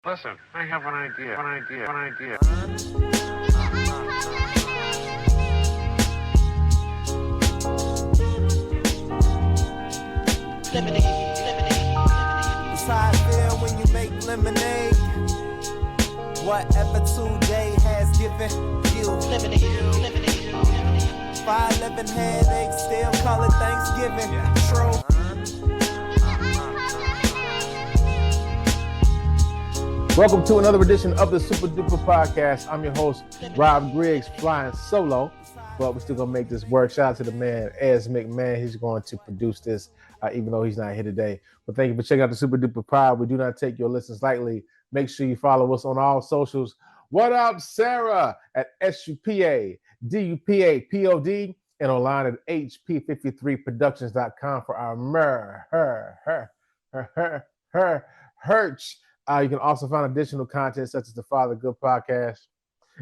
Listen, I have an idea. It's how I feel when you make lemonade. Whatever today has given you. 511 headaches, still call it Thanksgiving. True. Welcome to another edition of the Super Duper Podcast. I'm your host, Rob Griggs, flying solo, but we're still going to make this work. Shout out to the man, McMahon. He's going to produce this, even though he's not here today. But thank you for checking out the Super Duper Pod. We do not take your listens lightly. Make sure you follow us on all socials. What up, Sarah? At SUPA, DUPA, and online at HP53productions.com for our herch. You can also find additional content such as the Father Good podcast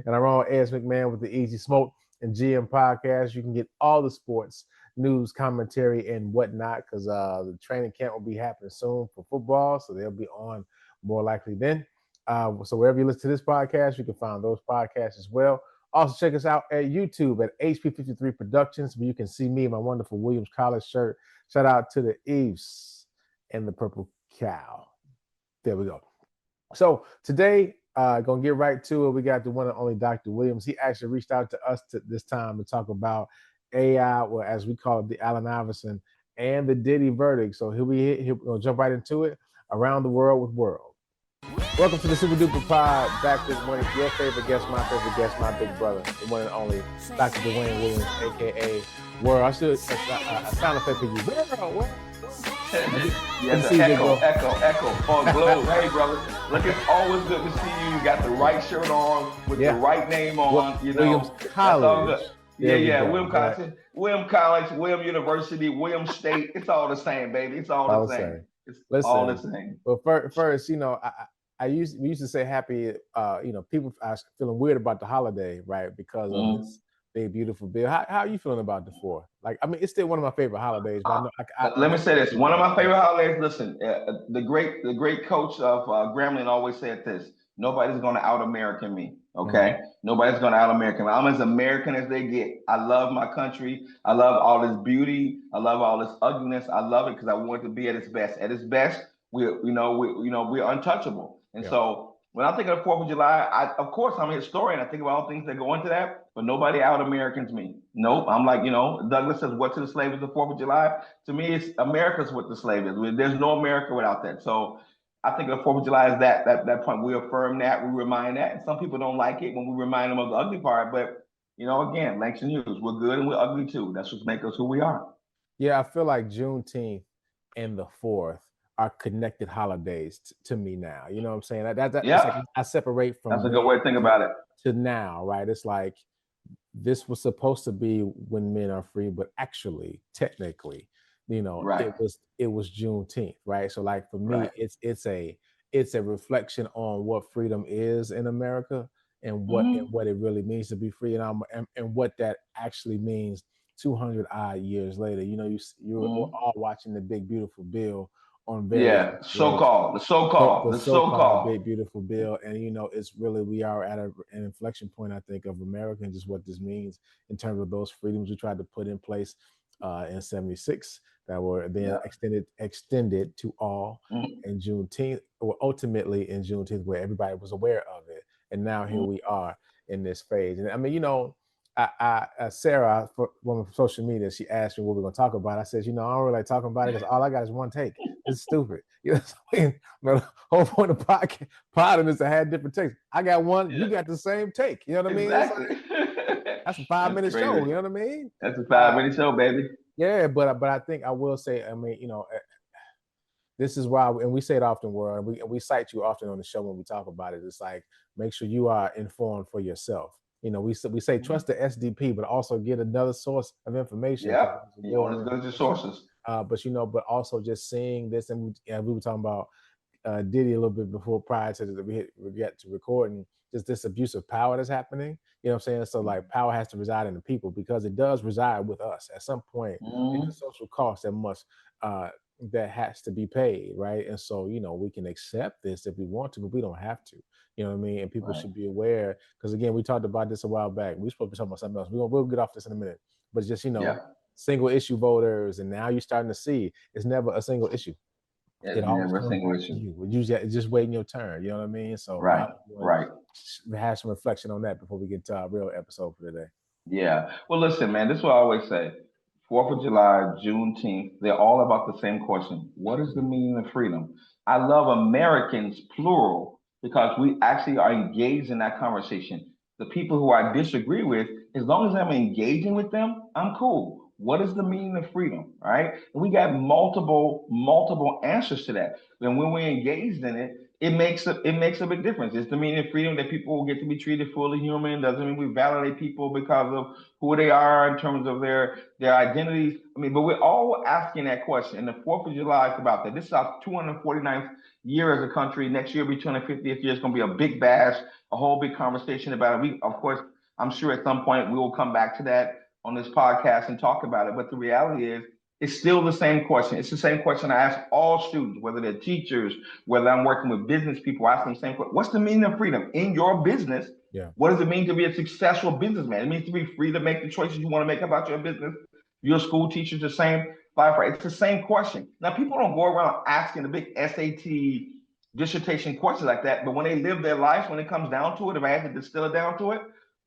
and our own Ez McMahon with the Easy Smoke and GM podcast. You can get all the sports news, commentary, and whatnot because the training camp will be happening soon for football, so they'll be on more likely then. So wherever you listen to this podcast, you can find those podcasts as well. Also, check us out at YouTube at HP53 Productions, where you can see me in my wonderful Williams College shirt. Shout out to the Eves and the Purple Cow. There we go. So today, gonna get right to it. We got the one and only Dr. Williams. He actually reached out to us this time to talk about AI, or as we call it, the Allen Iverson and the Diddy Verdict. So we'll jump right into it. Around the World with World. Welcome to the Super Duper Pod. Back with one of your favorite guests, my favorite guest, my big brother, the one and only Dr. Dwayne Williams, aka World. I should sound effect for you. World. Yes, echo. Oh, globe. Hey, brother. Look, it's always good to see you. You got the right shirt on with the right name on. Williams College. Yeah. Williams College, Williams University, Williams State. It's all the same, baby. It's all the same. It's all the same. Well, first, we used to say happy. People are feeling weird about the holiday, right? Because of this big, beautiful bill. How are you feeling about the 4th? It's still one of my favorite holidays. But let me say this: one of my favorite holidays. Listen, the great coach of Gremlin always said this: nobody's going to out-American me. Okay, nobody's going to out-American me. I'm as American as they get. I love my country. I love all this beauty. I love all this ugliness. I love it because I want it to be at its best. At its best, we're untouchable. And so when I think of the 4th of July, of course, I'm a historian. I think about all things that go into that, but nobody out-Americans me. Nope. I'm like, Douglas says, what to the slave is the 4th of July? To me, it's America's what the slave is. There's no America without that. So I think the 4th of July is that point. We affirm that, we remind that. And some people don't like it when we remind them of the ugly part. But, again, Langston Hughes, we're good and we're ugly too. That's what makes us who we are. Yeah, I feel like Juneteenth and the 4th are connected holidays to me now. You know what I'm saying? That's like I separate from. That's a good way to think about it. To now, right? It's like this was supposed to be when men are free, but actually, technically, right. it was Juneteenth, right? So, like for me, it's a reflection on what freedom is in America and what it really means to be free, and what that actually means 200 odd years later. You're all watching the big beautiful bill. The so-called big beautiful bill, and it's really, we are at an inflection point, I think, of America and just what this means in terms of those freedoms we tried to put in place in '76 that were then extended to all in Juneteenth, or ultimately in Juneteenth, where everybody was aware of it, and now here we are in this phase. And I mean, Sarah from social media, she asked me what we're going to talk about. I said, I don't really like talking about it because all I got is one take. It's stupid. The whole point of pod is to have different takes. I got one, you got the same take. You know what I mean? Exactly. That's a 5-minute show. You know what I mean? That's a 5-minute show, baby. Yeah, but I think I will say, this is why, and we say it often, World, and we cite you often on the show when we talk about it. It's like, make sure you are informed for yourself. We say trust the SDP, but also get another source of information. Yeah, as good as your sources. But also just seeing this, and we were talking about Diddy a little bit prior to we get to recording, just this abuse of power that's happening. You know what I'm saying? So like power has to reside in the people because it does reside with us at some point. It's a social cost that must that has to be paid, right? And so, we can accept this if we want to, but we don't have to. You know what I mean? And people Right. should be aware, because again, we talked about this a while back. We're supposed to be talking about something else. We'll get off this in a minute. But it's just, Yeah. single issue voters, and now you're starting to see it's never a single issue. It's It always never a comes single back to issue. you. Usually it's just waiting your turn. You know what I mean? So Right. Right. have some reflection on that before we get to our real episode for today. Yeah. Well, listen, man, this is what I always say. 4th of July, Juneteenth, they're all about the same question. What is the meaning of freedom? I love Americans, plural, because we actually are engaged in that conversation. The people who I disagree with, as long as I'm engaging with them, I'm cool. What is the meaning of freedom? Right? And we got multiple answers to that. And when we're engaged in it, it makes a big difference. It's the meaning of freedom that people will get to be treated fully human. Doesn't mean we validate people because of who they are in terms of their identities. I mean, but we're all asking that question. And the 4th of July is about that. This is our 249th year as a country. Next year will be 250th year. It's going to be a big bash, a whole big conversation about it. We, of course, I'm sure at some point we will come back to that on this podcast and talk about it. But the reality is, it's still the same question. It's the same question I ask all students, whether they're teachers, whether I'm working with business people, I ask them the same question. What's the meaning of freedom in your business? Yeah. What does it mean to be a successful businessman? It means to be free to make the choices you want to make about your business. Your school teacher's the same. It's the same question. Now, people don't go around asking the big SAT dissertation questions like that, but when they live their lives, when it comes down to it, if I had to distill it down to it,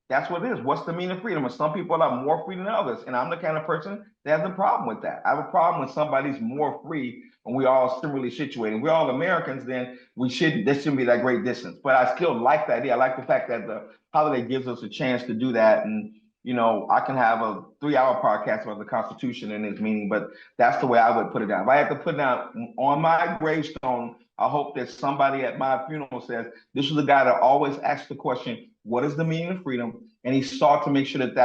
that's what it is. What's the meaning of freedom? And some people are more free than others. And I'm the kind of person that has a problem with that. I have a problem when somebody's more free and we all similarly situated. We're all Americans, then there shouldn't be that great distance. But I still like the idea. I like the fact that the holiday gives us a chance to do that. And, I can have a 3-hour podcast about the Constitution and its meaning, but that's the way I would put it down. If I had to put it down on my gravestone, I hope that somebody at my funeral says, this was the guy that always asked the question, what is the meaning of freedom? And he sought to make sure that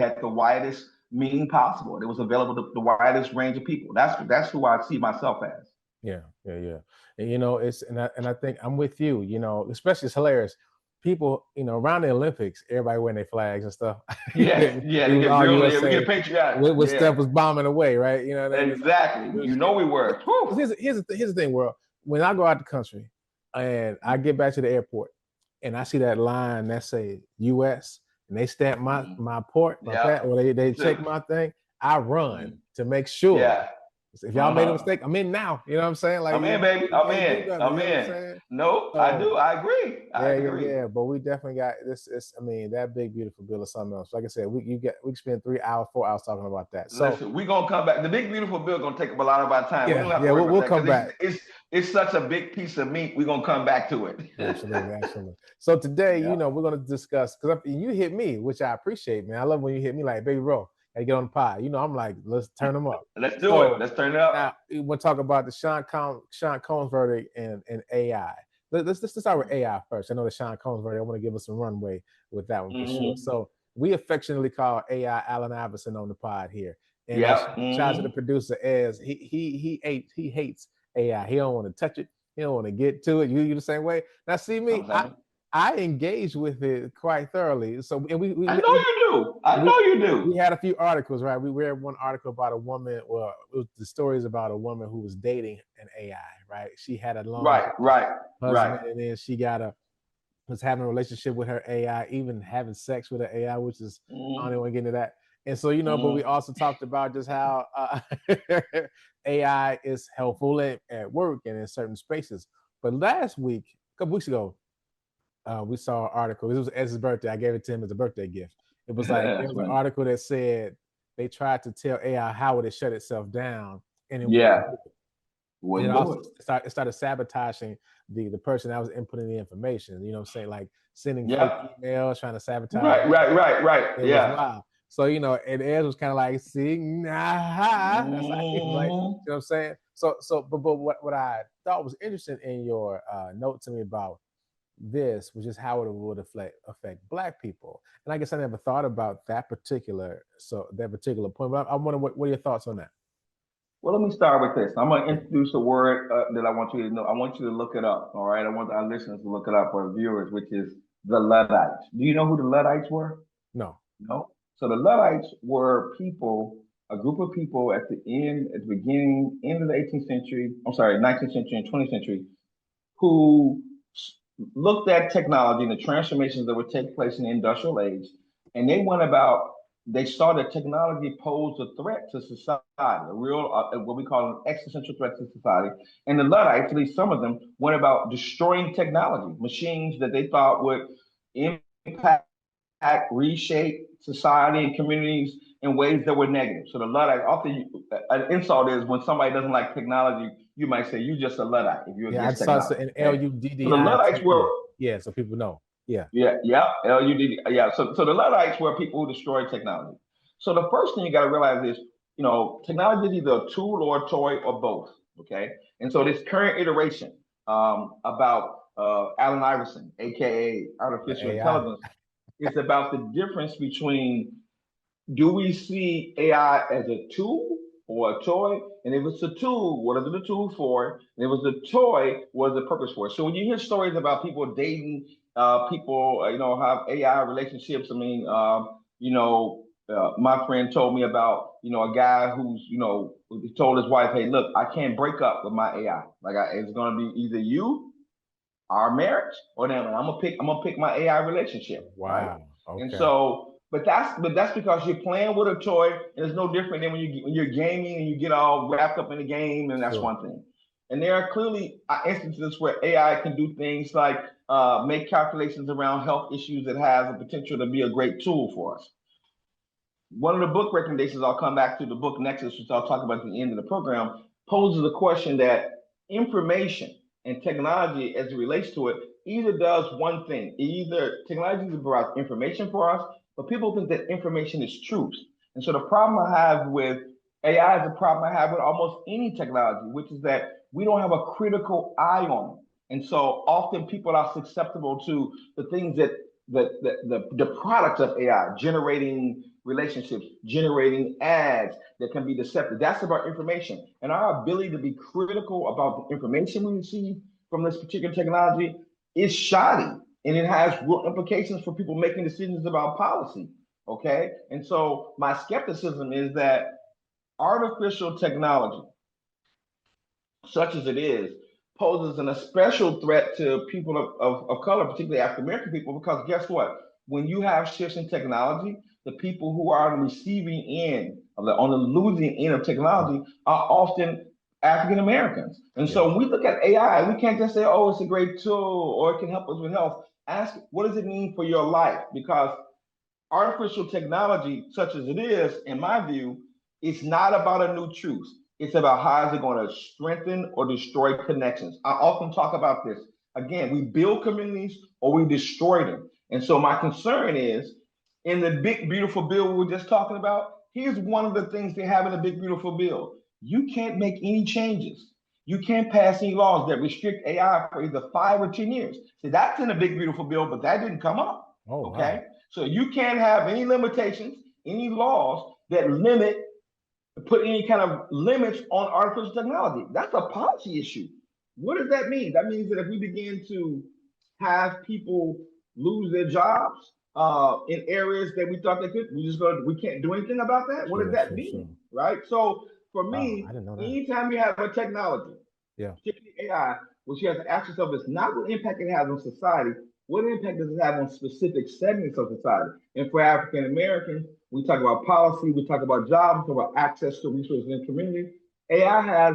had the widest meaning possible. It was available to the widest range of people. That's who I see myself as. Yeah. And I think I'm with you. Especially it's hilarious. People, around the Olympics, everybody wearing their flags and stuff. Yeah. We get patriotic. With Steph was bombing away, right? You know what I mean? Exactly. We were. Here's the thing, world. When I go out the country and I get back to the airport and I see that line that say U.S. and they stamp my port, or they check my thing, I run to make sure. Yeah. If y'all made a mistake, I'm in now. You know what I'm saying? Like I'm in, baby. I'm in. No, I do. I agree. I agree. Yeah. But we definitely got this. That big beautiful bill is something else. Like I said, we can spend 3 hours, 4 hours talking about that. So listen, we're gonna come back. The big beautiful bill gonna take up a lot of our time. We'll come back. It's such a big piece of meat. We're gonna come back to it. Absolutely. So today, we're gonna discuss, because you hit me, which I appreciate, man. I love when you hit me like, baby bro, I get on the pod. I'm like, let's turn them up. Let's do it. Let's turn it up. Now we'll talk about the Sean Combs verdict and AI. Let's start with AI first. I know the Sean Combs verdict. I want to give us some runway with that one for sure. So we affectionately call AI Allen Iverson on the pod here. And shout out to the producer as he hates AI. He don't want to touch it. He don't want to get to it. You the same way. Now see me, I engage with it quite thoroughly. So and we I know you do. We had a few articles, right? We read one article about a woman. Well, it was the stories about a woman who was dating an AI, right? She had a long husband, and then she was having a relationship with her AI, even having sex with her AI, which is I don't even want to get into that. And so, but we also talked about just how AI is helpful at work and in certain spaces. But last week, a couple weeks ago, we saw an article. It was Ez's birthday. I gave it to him as a birthday gift. It was like it was an article that said they tried to tell AI how would it shut itself down, and it started sabotaging the person that was inputting the information. You know what I'm saying? Like sending fake emails, trying to sabotage. Right. It was wild. So, and Ez was kind of like, see, nah. That's like, you know what I'm saying? So, but what I thought was interesting in your note to me about this was just how it would affect Black people. And I guess I never thought about that particular point. But I wonder what are your thoughts on that? Well, let me start with this. I'm going to introduce a word that I want you to know. I want you to look it up. All right. I want our listeners to look it up, or viewers, which is the Luddites. Do you know who the Luddites were? No. So the Luddites were people a group of people at the end of the 18th century, I'm sorry, 19th century and 20th century, who looked at technology and the transformations that would take place in the industrial age, and they saw that technology posed a threat to society, a real, what we call an existential threat to society. And the Luddites, at least some of them, went about destroying technology, machines that they thought would impact, reshape society and communities in ways that were negative. So the Luddite, often an insult is when somebody doesn't like technology, you might say you're just a Luddite if you're against technology. An Luddite. So the Luddites were, yeah, so people know. Yeah. Ludd, yeah. So the Luddites were people who destroyed technology. So the first thing you got to realize is, technology is either a tool or a toy or both. Okay, and so this current iteration about Allen Iverson, aka artificial intelligence, is about the difference between, do we see AI as a tool or a toy? And if it's a tool, what is it a tool for? And if it's a toy, what is the purpose for? So when you hear stories about people dating, people, have AI relationships. I mean, my friend told me about, a guy who's, he told his wife, hey, look, I can't break up with my AI. It's going to be either you, our marriage, or them. And I'm gonna pick my AI relationship. Wow. Right? Okay. And so, but that's because you're playing with a toy, and it's no different than when you're gaming and you get all wrapped up in the game, and that's one thing. And there are clearly instances where AI can do things like make calculations around health issues that has the potential to be a great tool for us. One of the book recommendations, I'll come back to the book Nexus, which I'll talk about at the end of the program, poses the question that information and technology, as it relates to it, either does one thing. Either technology is about information for us, but people think that information is truth. And so the problem I have with AI is the problem I have with almost any technology, which is that we don't have a critical eye on it. And so often people are susceptible to the things that the products of AI, generating relationships, generating ads that can be deceptive. That's about information. And our ability to be critical about the information we receive from this particular technology is shoddy. And it has real implications for people making decisions about policy. Okay. And so my skepticism is that artificial technology, such as it is, poses an especial threat to people of color, particularly African American people, because guess what? When you have shifts in technology, the people who are on the receiving end, on the losing end of technology, are often African Americans. And so when we look at AI, we can't just say, oh, it's a great tool or it can help us with health. Ask, what does it mean for your life? Because artificial technology, such as it is, in my view, it's not about a new truth. It's about how is it going to strengthen or destroy connections. I often talk about this. Again, we build communities or we destroy them. And so my concern is, in the big, beautiful bill we were just talking about, here's one of the things they have in the big, beautiful bill. You can't make any changes. You can't pass any laws that restrict AI for either 5 or 10 years. So that's in the big, beautiful bill, but that didn't come up. Oh, okay. Wow. So you can't have any limitations, any laws that put any kind of limits on artificial technology. That's a policy issue. What does that mean? That means that if we begin to have people lose their jobs in areas that we thought they could, we can't do anything about that. What does that mean? Right? So for me, anytime you have a technology, particularly AI, which you have to ask yourself is not what impact it has on society, what impact does it have on specific segments of society? And for African Americans, we talk about policy, we talk about jobs, we talk about access to resources in the community. AI has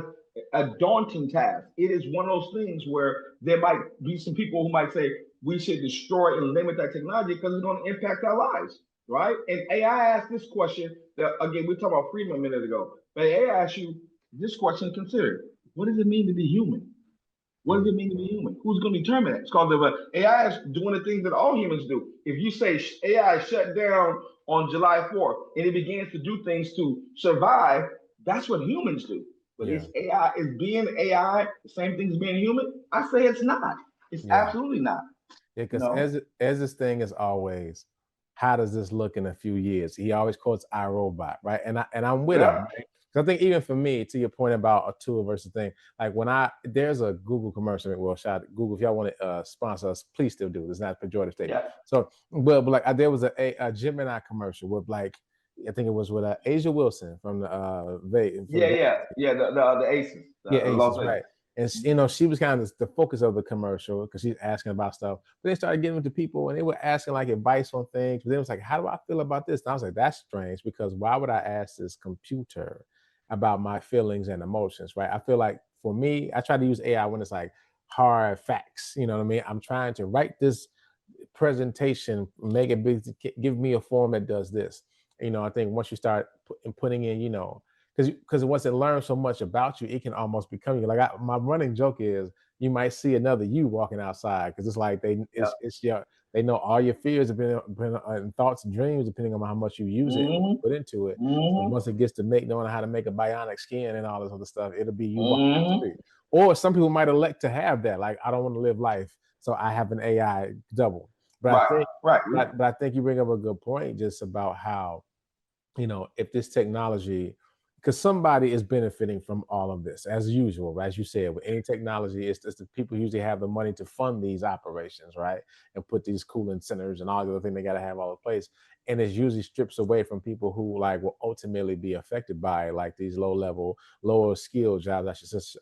a daunting task. It is one of those things where there might be some people who might say we should destroy and limit that technology because it's going to impact our lives, right? And AI asks this question that, again, we talked about freedom a minute ago, but AI asks you this question to consider. What does it mean to be human? What does it mean to be human? Who's going to determine that? It's called AI is doing the things that all humans do. If you say AI shut down on July 4th and it begins to do things to survive, that's what humans do. But is being AI the same thing as being human? I say it's not. It's absolutely not. Yeah, because as this thing is always, how does this look in a few years? He always quotes iRobot, right? And I'm with him. Right? I think even for me, to your point about a tool versus thing, like there's a Google commercial, well, shout out Google, if y'all want to sponsor us, please still do. It's not a pejorative statement. So, but like there was a Gemini commercial with like, I think it was with Asia Wilson from the The Aces, yeah, the Aces, Los Angeles. right. And you know, she was kind of the focus of the commercial because she's asking about stuff. But they started getting into people and they were asking like advice on things. But then it was like, how do I feel about this? And I was like, that's strange because why would I ask this computer about my feelings and emotions, right? I feel like for me, I try to use AI when it's like hard facts. You know what I mean? I'm trying to write this presentation, make it big, give me a form that does this. You know, I think once you start putting in, you know, because once it learns so much about you, it can almost become you. Like my running joke is, you might see another you walking outside because it's like it's your they know all your fears, depending on thoughts and dreams, depending on how much you use it and what you put into it. So once it gets to knowing how to make a bionic skin and all this other stuff, it'll be you walking the street. Or some people might elect to have that. Like, I don't want to live life, so I have an AI double. But I think you bring up a good point just about how, you know, if this technology, because somebody is benefiting from all of this, as usual, right? As you said, with any technology, it's the people usually have the money to fund these operations, right? And put these cooling centers and all the other thing they got to have all in place. And it usually strips away from people who like will ultimately be affected by like these lower skill jobs.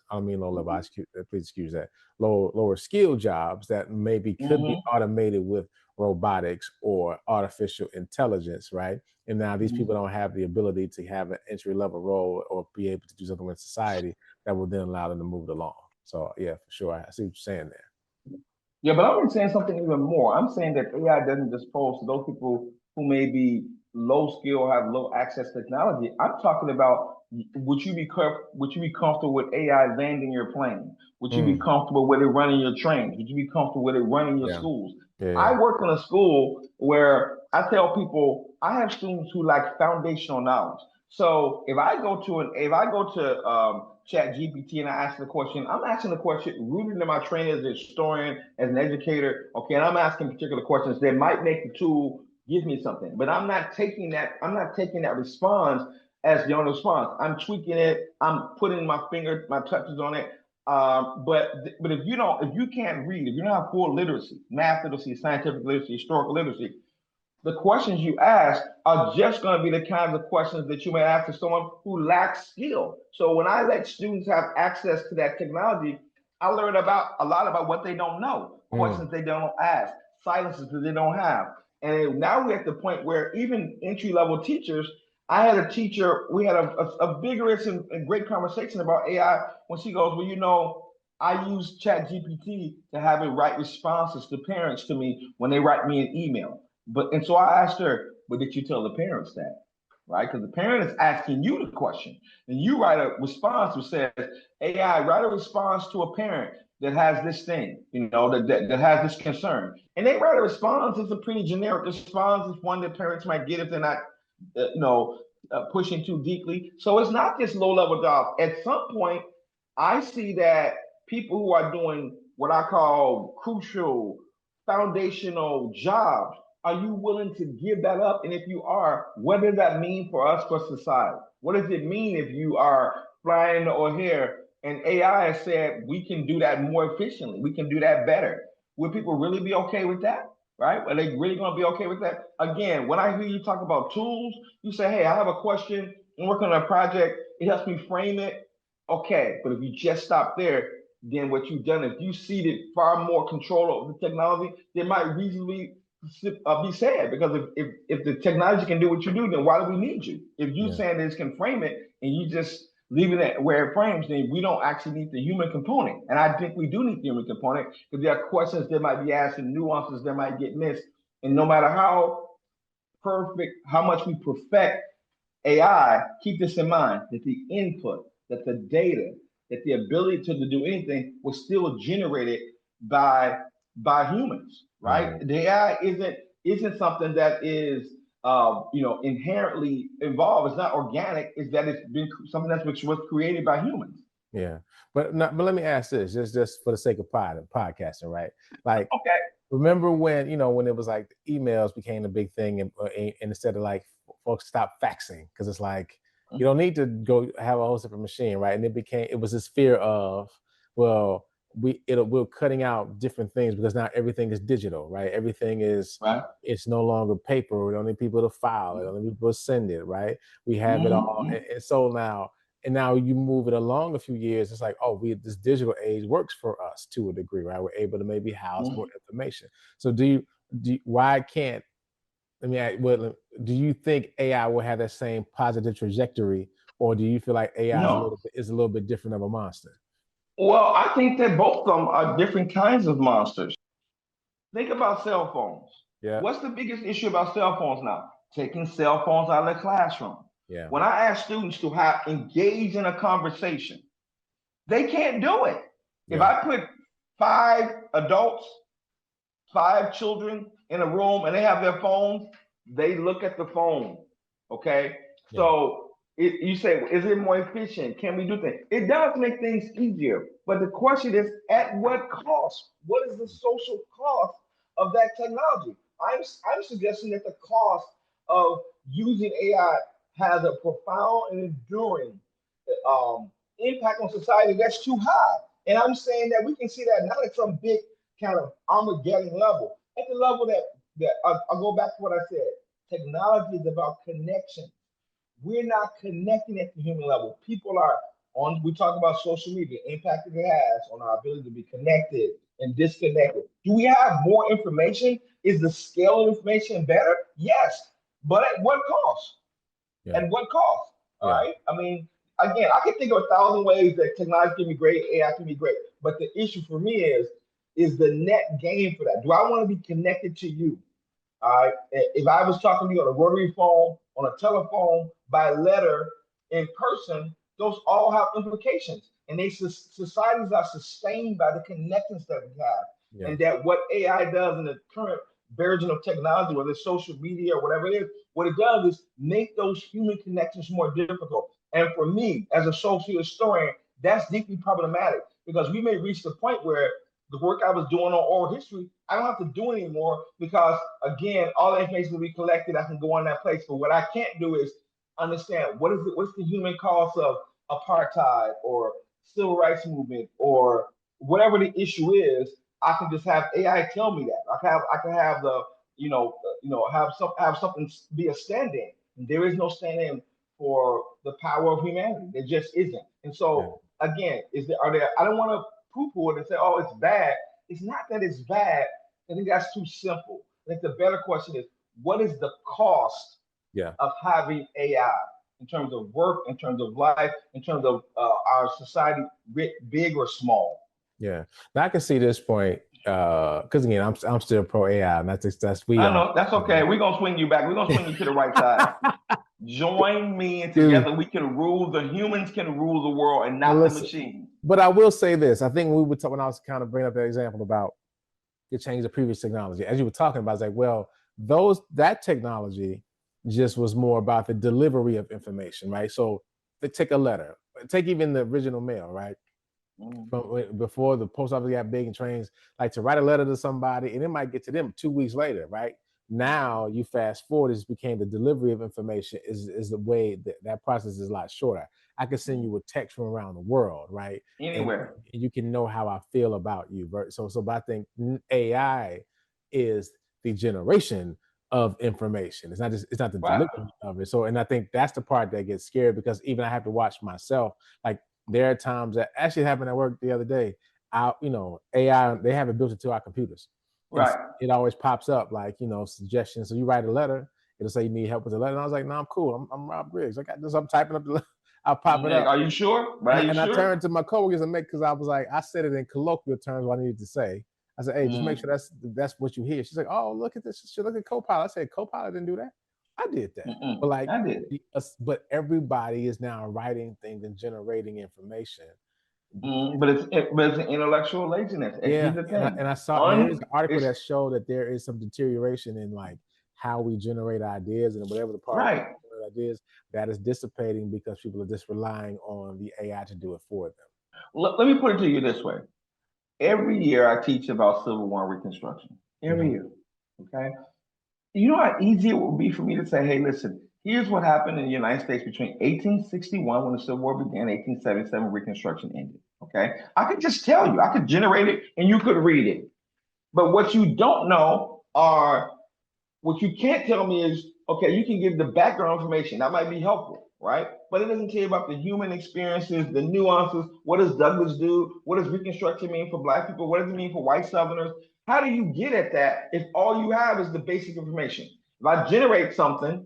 I don't mean low level. Please excuse that. Lower skill jobs that maybe could be automated with robotics or artificial intelligence, right? And now these people don't have the ability to have an entry level role or be able to do something in society that will then allow them to move it along. So yeah, for sure, I see what you're saying there. Yeah, but I'm saying something even more. I'm saying that AI doesn't just pose to those people who may be low skill, have low access technology. I'm talking about, would you be comfortable with AI landing your plane? Would you be comfortable with it running your trains? Would you be comfortable with it running your schools? I work in a school where I tell people I have students who lack foundational knowledge. So if I go to Chat GPT and I ask the question, I'm asking the question rooted in my training as a historian, as an educator. Okay, and I'm asking particular questions that might make the tool give me something. But I'm not taking that response as the only response. I'm tweaking it, I'm putting my touches on it. But if you can't read, if you don't have full literacy, math literacy, scientific literacy, historical literacy, the questions you ask are just going to be the kinds of questions that you may ask to someone who lacks skill. So when I let students have access to that technology, I learn about a lot about what they don't know, questions they don't ask, silences that they don't have. And now we're at the point where even entry-level teachers, I had a teacher, we had a vigorous and great conversation about AI when she goes, well, you know, I use Chat GPT to have it write responses to parents to me when they write me an email. And so I asked her, but did you tell the parents that? Right? Because the parent is asking you the question. And you write a response that says, AI, write a response to a parent that has this thing, you know, that has this concern. And they write a response. It's a pretty generic response. It's one that parents might get if they're not, pushing too deeply. So it's not just low level jobs. At some point, I see that people who are doing what I call crucial foundational jobs, are you willing to give that up? And if you are, what does that mean for us, for society? What does it mean if you are flying the O'Hare and AI has said we can do that more efficiently, we can do that better? Would people really be okay with that? Right? Are they really going to be okay with that? Again, when I hear you talk about tools, you say, hey, I have a question, I'm working on a project, it helps me frame it. Okay, but if you just stop there, then what you've done is you ceded far more control over the technology. There might reasonably be said, because if the technology can do what you do, then why do we need you? If you saying this can frame it and you just leaving it where it frames, then we don't actually need the human component. And I think we do need the human component because there are questions that might be asked and nuances that might get missed. And no matter how perfect, how much we perfect AI, keep this in mind that the input, that the data, that the ability to do anything was still generated by humans, right? The AI isn't something that is inherently involved. It's not organic. It's that it's been something that was created by humans. Yeah, but let me ask this, just for the sake of podcasting, right? Like, okay, remember when when it was like emails became a big thing, and instead of like folks stopped faxing because it's like you don't need to go have a whole separate machine, right? And it was this fear of, well, we're cutting out different things because now everything is digital, right? Everything is it's no longer paper. We don't need people to file it. We don't need people to send it, right? We have it all, and so now you move it along a few years. It's like, oh, this digital age works for us to a degree, right? We're able to maybe house more information. So why can't let me ask, do you think AI will have that same positive trajectory, or do you feel like AI is a little bit different of a monster? Well, I think that both of them are different kinds of monsters. Think about cell phones. Yeah. What's the biggest issue about cell phones now? Taking cell phones out of the classroom. Yeah. When I ask students to engage in a conversation, they can't do it. Yeah. If I put 5 adults, 5 children in a room and they have their phones, they look at the phone. Okay. Yeah. So you say, is it more efficient? Can we do things? It does make things easier. But the question is, at what cost? What is the social cost of that technology? I'm suggesting that the cost of using AI has a profound and enduring impact on society that's too high. And I'm saying that we can see that not at some big kind of Armageddon level, at the level that I'll go back to what I said. Technology is about connection. We're not connecting at the human level. People are we talk about social media, the impact it has on our ability to be connected and disconnected. Do we have more information? Is the scale of information better? Yes. But at what cost? Yeah. At what cost? All right. I mean, again, I can think of 1,000 ways that technology can be great, AI can be great. But the issue for me is the net gain for that. Do I want to be connected to you? All right. If I was talking to you on a rotary phone, on a telephone, by letter, in person, those all have implications. And societies are sustained by the connections that we have. Yeah. And that what AI does in the current version of technology, whether it's social media or whatever it is, what it does is make those human connections more difficult. And for me, as a social historian, that's deeply problematic because we may reach the point where the work I was doing on oral history, I don't have to do it anymore because, again, all the information will be collected. I can go on that place. But what I can't do is understand what's the human cost of apartheid or civil rights movement or whatever the issue is. I can just have AI tell me that. I can have the have something be a stand-in. And there is no stand-in for the power of humanity. There just isn't. And so again, I don't want to poo-poo it and say, oh, it's bad. It's not that it's bad. I think that's too simple. I think the better question is, what is the cost of having AI in terms of work, in terms of life, in terms of our society, big or small? Yeah, now I can see this point because again, I'm still pro AI, and that's we. I know that's okay. We're gonna swing you back. We're gonna swing you to the right side. Join me, and together we can rule. The humans can rule the world, and not the machine. But I will say this: I think when I was kind of bringing up that example about it changed the previous technology, as you were talking about, it's like, well, that technology just was more about the delivery of information, right? So they take a letter, take even the original mail, right? Before the post office got big and trains, like to write a letter to somebody and it might get to them 2 weeks later, right? Now you fast forward, it became the delivery of information is the way that process is a lot shorter. I can send you a text from around the world, right? Anywhere. And you can know how I feel about you. But I think AI is the generation of information. It's not the delivery of it. So, and I think that's the part that gets scary because even I have to watch myself. Like there are times that actually happened at work the other day. AI, they have it built into our computers. Right. It always pops up like, suggestions. So you write a letter, it'll say you need help with the letter. And I was like, no, I'm cool. I'm Rob Griggs. I got this. I'm typing up the letter. I'll pop it up. Are you sure? And I turned to my coworkers because I was like, I said it in colloquial terms what I needed to say. I said, hey, just make sure that's what you hear. She's like, oh, look at this. She look at Copilot. I said, Copilot didn't do that. I did that. But I did. But everybody is now writing things and generating information. But it's an intellectual laziness. Yeah, and I saw there is an article that showed that there is some deterioration in like how we generate ideas and whatever the part of ideas that is dissipating because people are just relying on the AI to do it for them. Let me put it to you this way. Every year I teach about Civil War Reconstruction. Every year. Okay. You know how easy it would be for me to say, hey, listen, Here's what happened in the United States between 1861, when the Civil War began, 1877, Reconstruction ended. Okay, I could just tell you, I could generate it, and you could read it. But what you don't know are what you can't tell me is, okay, you can give the background information. That might be helpful, right? But it doesn't tell you about the human experiences, the nuances. What does Douglas do? What does Reconstruction mean for Black people? What does it mean for white Southerners? How do you get at that if all you have is the basic information? If I generate something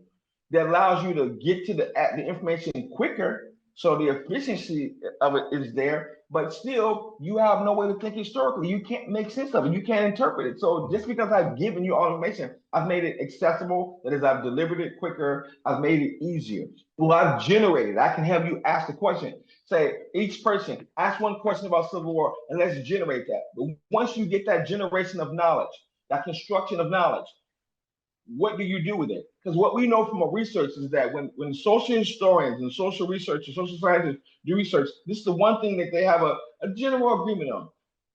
that allows you to get to the information quicker, so the efficiency of it is there, but still you have no way to think historically. You can't make sense of it. You can't interpret it. So just because I've given you all information, I've made it accessible. That is, I've delivered it quicker. I've made it easier. Well, I've generated. I can have you ask the question. Say, each person ask one question about Civil War, and let's generate that. But once you get that generation of knowledge, that construction of knowledge, what do you do with it? Because what we know from our research is that when social historians and social researchers, social scientists do research, this is the one thing that they have a general agreement on.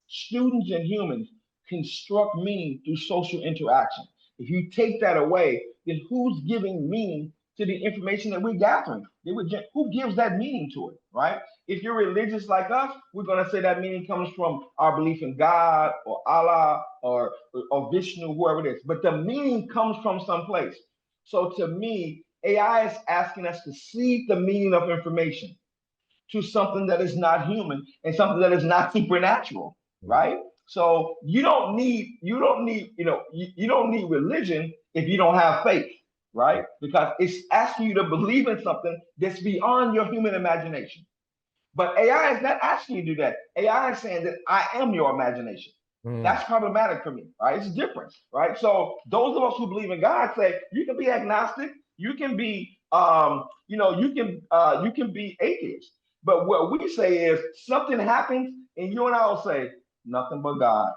Students and humans construct meaning through social interaction. If you take that away, then who's giving meaning to the information that we're gathering? Who gives that meaning to it, right? If you're religious like us, we're going to say that meaning comes from our belief in God or Allah or Vishnu, whoever it is. But the meaning comes from someplace. So to me, AI is asking us to see the meaning of information to something that is not human and something that is not supernatural, right? So you don't need religion if you don't have faith, right? Because it's asking you to believe in something that's beyond your human imagination. But AI is not asking you to do that. AI is saying that I am your imagination. That's problematic for me, right? It's different, right? So those of us who believe in God say you can be agnostic, you can be, you can be atheist. But what we say is something happens, and you and I will say nothing but God.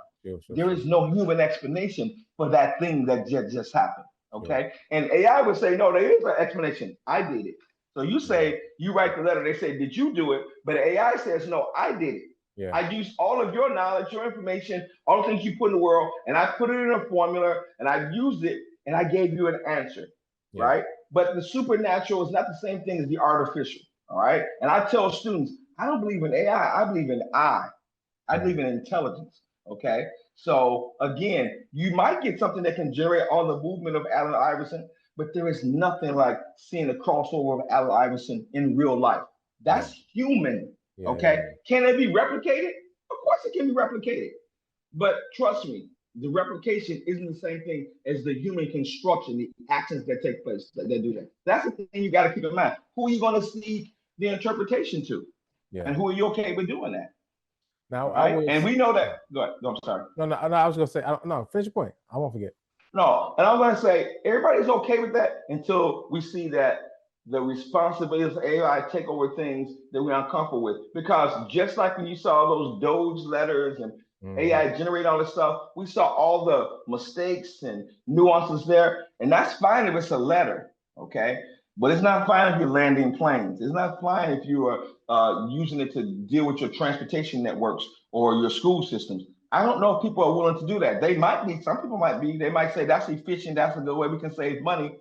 There is no human explanation for that thing that just happened. Okay, and AI would say no, there is an explanation. I did it. So you say you write the letter. They say, did you do it? But AI says, no, I did it. Yeah. I used all of your knowledge, your information, all the things you put in the world, and I put it in a formula, and I used it, and I gave you an answer, right? But the supernatural is not the same thing as the artificial, all right? And I tell students, I don't believe in AI. I believe in I believe in intelligence, okay? So again, you might get something that can generate all the movement of Allen Iverson, but there is nothing like seeing a crossover of Allen Iverson in real life. That's human. Okay. Can it be replicated? Of course it can be replicated. But trust me, the replication isn't the same thing as the human construction, the actions that take place that do that. That's the thing you got to keep in mind. Who are you going to seek the interpretation to? And who are you okay with doing that? Now, right? And we know that. Go ahead. No, I'm sorry. No, I was going to say, no, finish your point. I won't forget. No, and I'm going to say everybody's okay with that until we see that the responsibilities of AI take over things that we're uncomfortable with. Because just like when you saw those Doge letters and AI generate all this stuff, we saw all the mistakes and nuances there. And that's fine if it's a letter, okay? But it's not fine if you're landing planes. It's not fine if you are using it to deal with your transportation networks or your school systems. I don't know if people are willing to do that. They might be. Some people might be. They might say that's efficient. That's a good way we can save money.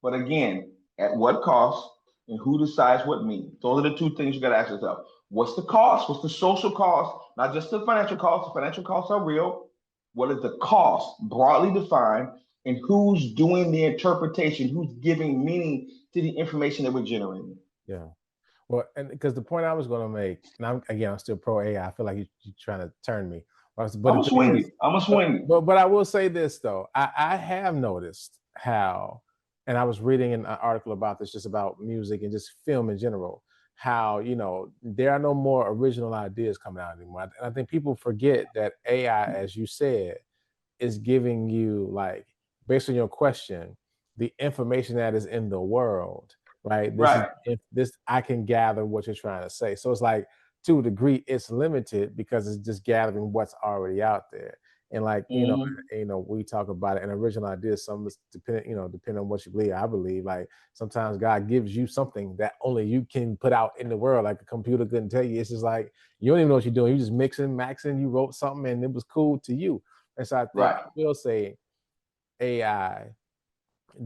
But again, at what cost and who decides what means? Those are the two things you got to ask yourself. What's the cost? What's the social cost? Not just the financial cost. The financial costs are real. What is the cost broadly defined? And who's doing the interpretation? Who's giving meaning to the information that we're generating? Yeah. Well, and because the point I was going to make, and I'm still pro AI. I feel like you're trying to turn me. But I'm a swing. But I will say this though, I have noticed how, and I was reading an article about this, just about music and just film in general, how there are no more original ideas coming out anymore. And I think people forget that AI, as you said, is giving you, like, based on your question, the information that is in the world, right? This I can gather what you're trying to say. So it's like, to a degree, it's limited because it's just gathering what's already out there. And like, we talk about it, an original idea, some depending on what you believe. I believe like sometimes God gives you something that only you can put out in the world, like a computer couldn't tell you. It's just like, you don't even know what you're doing. You just mixing, maxing, you wrote something and it was cool to you. And so I think I will say AI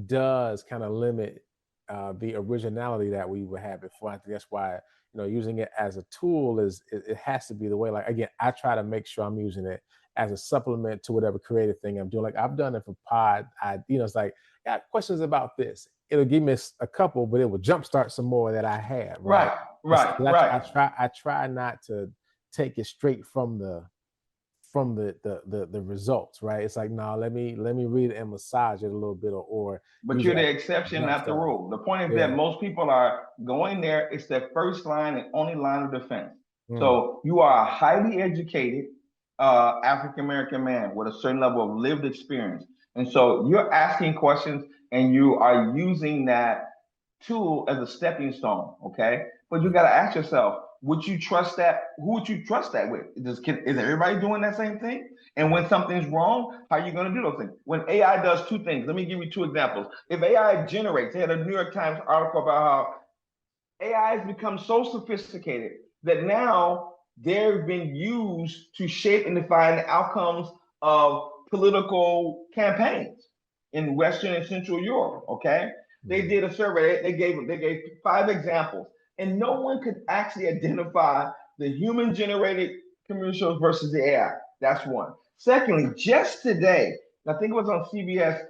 does kind of limit the originality that we would have before. I think that's why, using it as a tool it has to be the way. Like, again, I try to make sure I'm using it as a supplement to whatever creative thing I'm doing. Like, I've done it for pod. It's like, got questions about this. It'll give me a couple, but it will jumpstart some more that I have. Right. I try not to take it straight from the results, right? It's like, no, let me read it and massage it a little bit, or but you're the exception, not the rule. The point is that most people are going there. It's their first line and only line of defense. So you are a highly educated African American man with a certain level of lived experience, and so you're asking questions and you are using that tool as a stepping stone. Okay, but you got to ask yourself, would you trust that? Who would you trust that with? Is everybody doing that same thing? And when something's wrong, how are you going to do those things? When AI does two things, let me give you two examples. If AI generates, they had a New York Times article about how AI has become so sophisticated that now they've been used to shape and define the outcomes of political campaigns in Western and Central Europe. Okay, they did a survey. They gave 5 examples, and no one could actually identify the human-generated commercials versus the AI. That's one. Secondly, just today, I think it was on CBS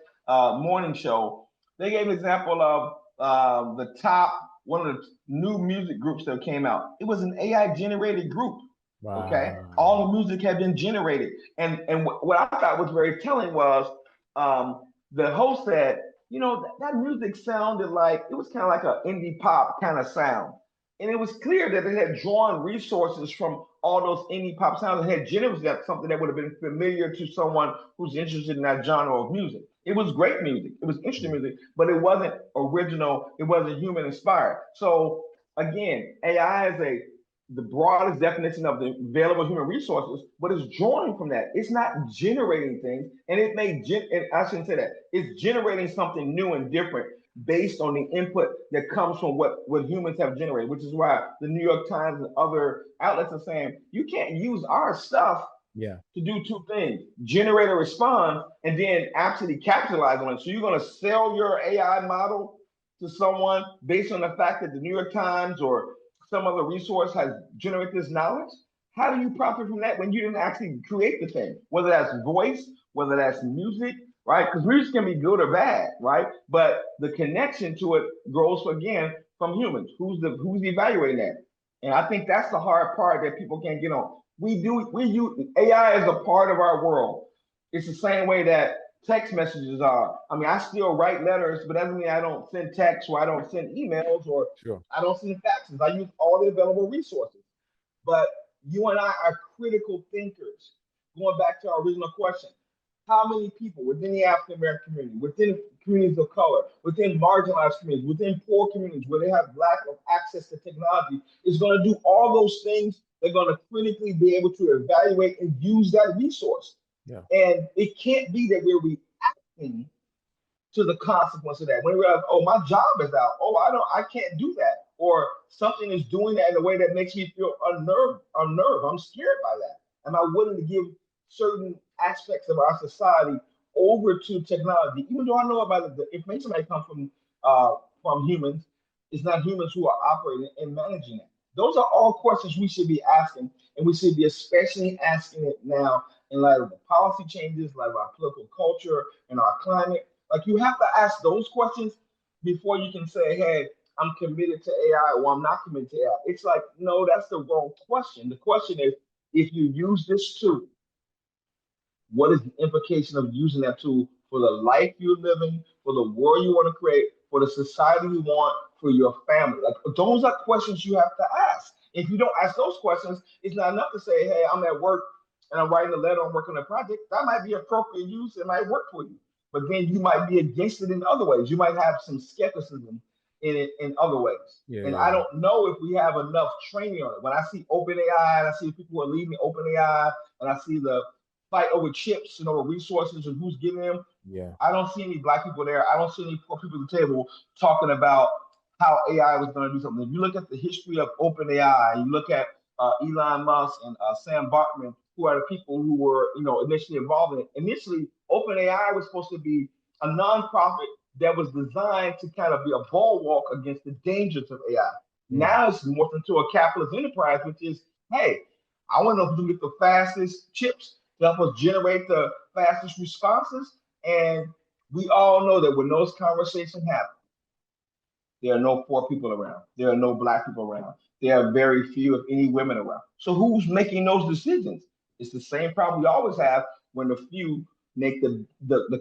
morning show, they gave an example of the top one of the new music groups that came out. It was an AI-generated group. Wow. Okay, all the music had been generated, and what I thought was very telling was the host said, that music sounded like, it was kind of like an indie pop kind of sound. And it was clear that it had drawn resources from all those indie pop sounds and had generated something that would have been familiar to someone who's interested in that genre of music. It was great music. It was interesting music, but it wasn't original. It wasn't human inspired. So again, AI is the broadest definition of the available human resources, but it's drawing from that. It's not generating things, and and I shouldn't say that. It's generating something new and different based on the input that comes from what humans have generated, which is why the New York Times and other outlets are saying you can't use our stuff to do two things: generate a response and then actually capitalize on it. So you're going to sell your AI model to someone based on the fact that the New York Times or some other resource has generated this knowledge? How do you profit from that when you didn't actually create the thing? Whether that's voice, whether that's music, right? Because music can be good or bad, right? But the connection to it grows again from humans. Who's evaluating that? And I think that's the hard part that people can't get on. We use AI as a part of our world. It's the same way that text messages are. I mean, I still write letters, but that doesn't mean I don't send texts or I don't send emails or I don't send faxes. I use all the available resources. But you and I are critical thinkers. Going back to our original question, how many people within the African American community, within communities of color, within marginalized communities, within poor communities where they have lack of access to technology is going to do all those things? They're going to critically be able to evaluate and use that resource. Yeah. And it can't be that we're reacting to the consequence of that. When we realize, oh, my job is out. Oh, I can't do that. Or something is doing that in a way that makes me feel unnerved. I'm scared by that. Am I willing to give certain aspects of our society over to technology, even though I know about the information that comes from humans? It's not humans who are operating and managing it. Those are all questions we should be asking, and we should be especially asking it now in light of the policy changes, like our political culture and our climate. Like, you have to ask those questions before you can say, hey, I'm committed to AI or I'm not committed to AI. It's like, no, that's the wrong question. The question is, if you use this tool, what is the implication of using that tool for the life you're living, for the world you want to create, for the society you want, for your family? Like, those are questions you have to ask. If you don't ask those questions, it's not enough to say, hey, I'm at work and I'm writing a letter, I'm working on a project. That might be appropriate use, it might work for you. But then you might be against it in other ways. You might have some skepticism in it in other ways. I don't know if we have enough training on it. When I see OpenAI and I see people who are leaving OpenAI and I see the fight over chips and over resources and who's getting them, I don't see any Black people there. I don't see any poor people at the table talking about how AI was going to do something. If you look at the history of OpenAI, you look at Elon Musk and Sam Bankman, who are the people who were, initially involved in it. Initially, OpenAI was supposed to be a nonprofit that was designed to kind of be a bulwark against the dangers of AI. Now it's morphed into a capitalist enterprise, which is, hey, I want to know if we can get the fastest chips to help us generate the fastest responses. And we all know that when those conversations happen, there are no poor people around. There are no black people around. There are very few, if any, women around. So who's making those decisions? It's the same problem we always have when the few make the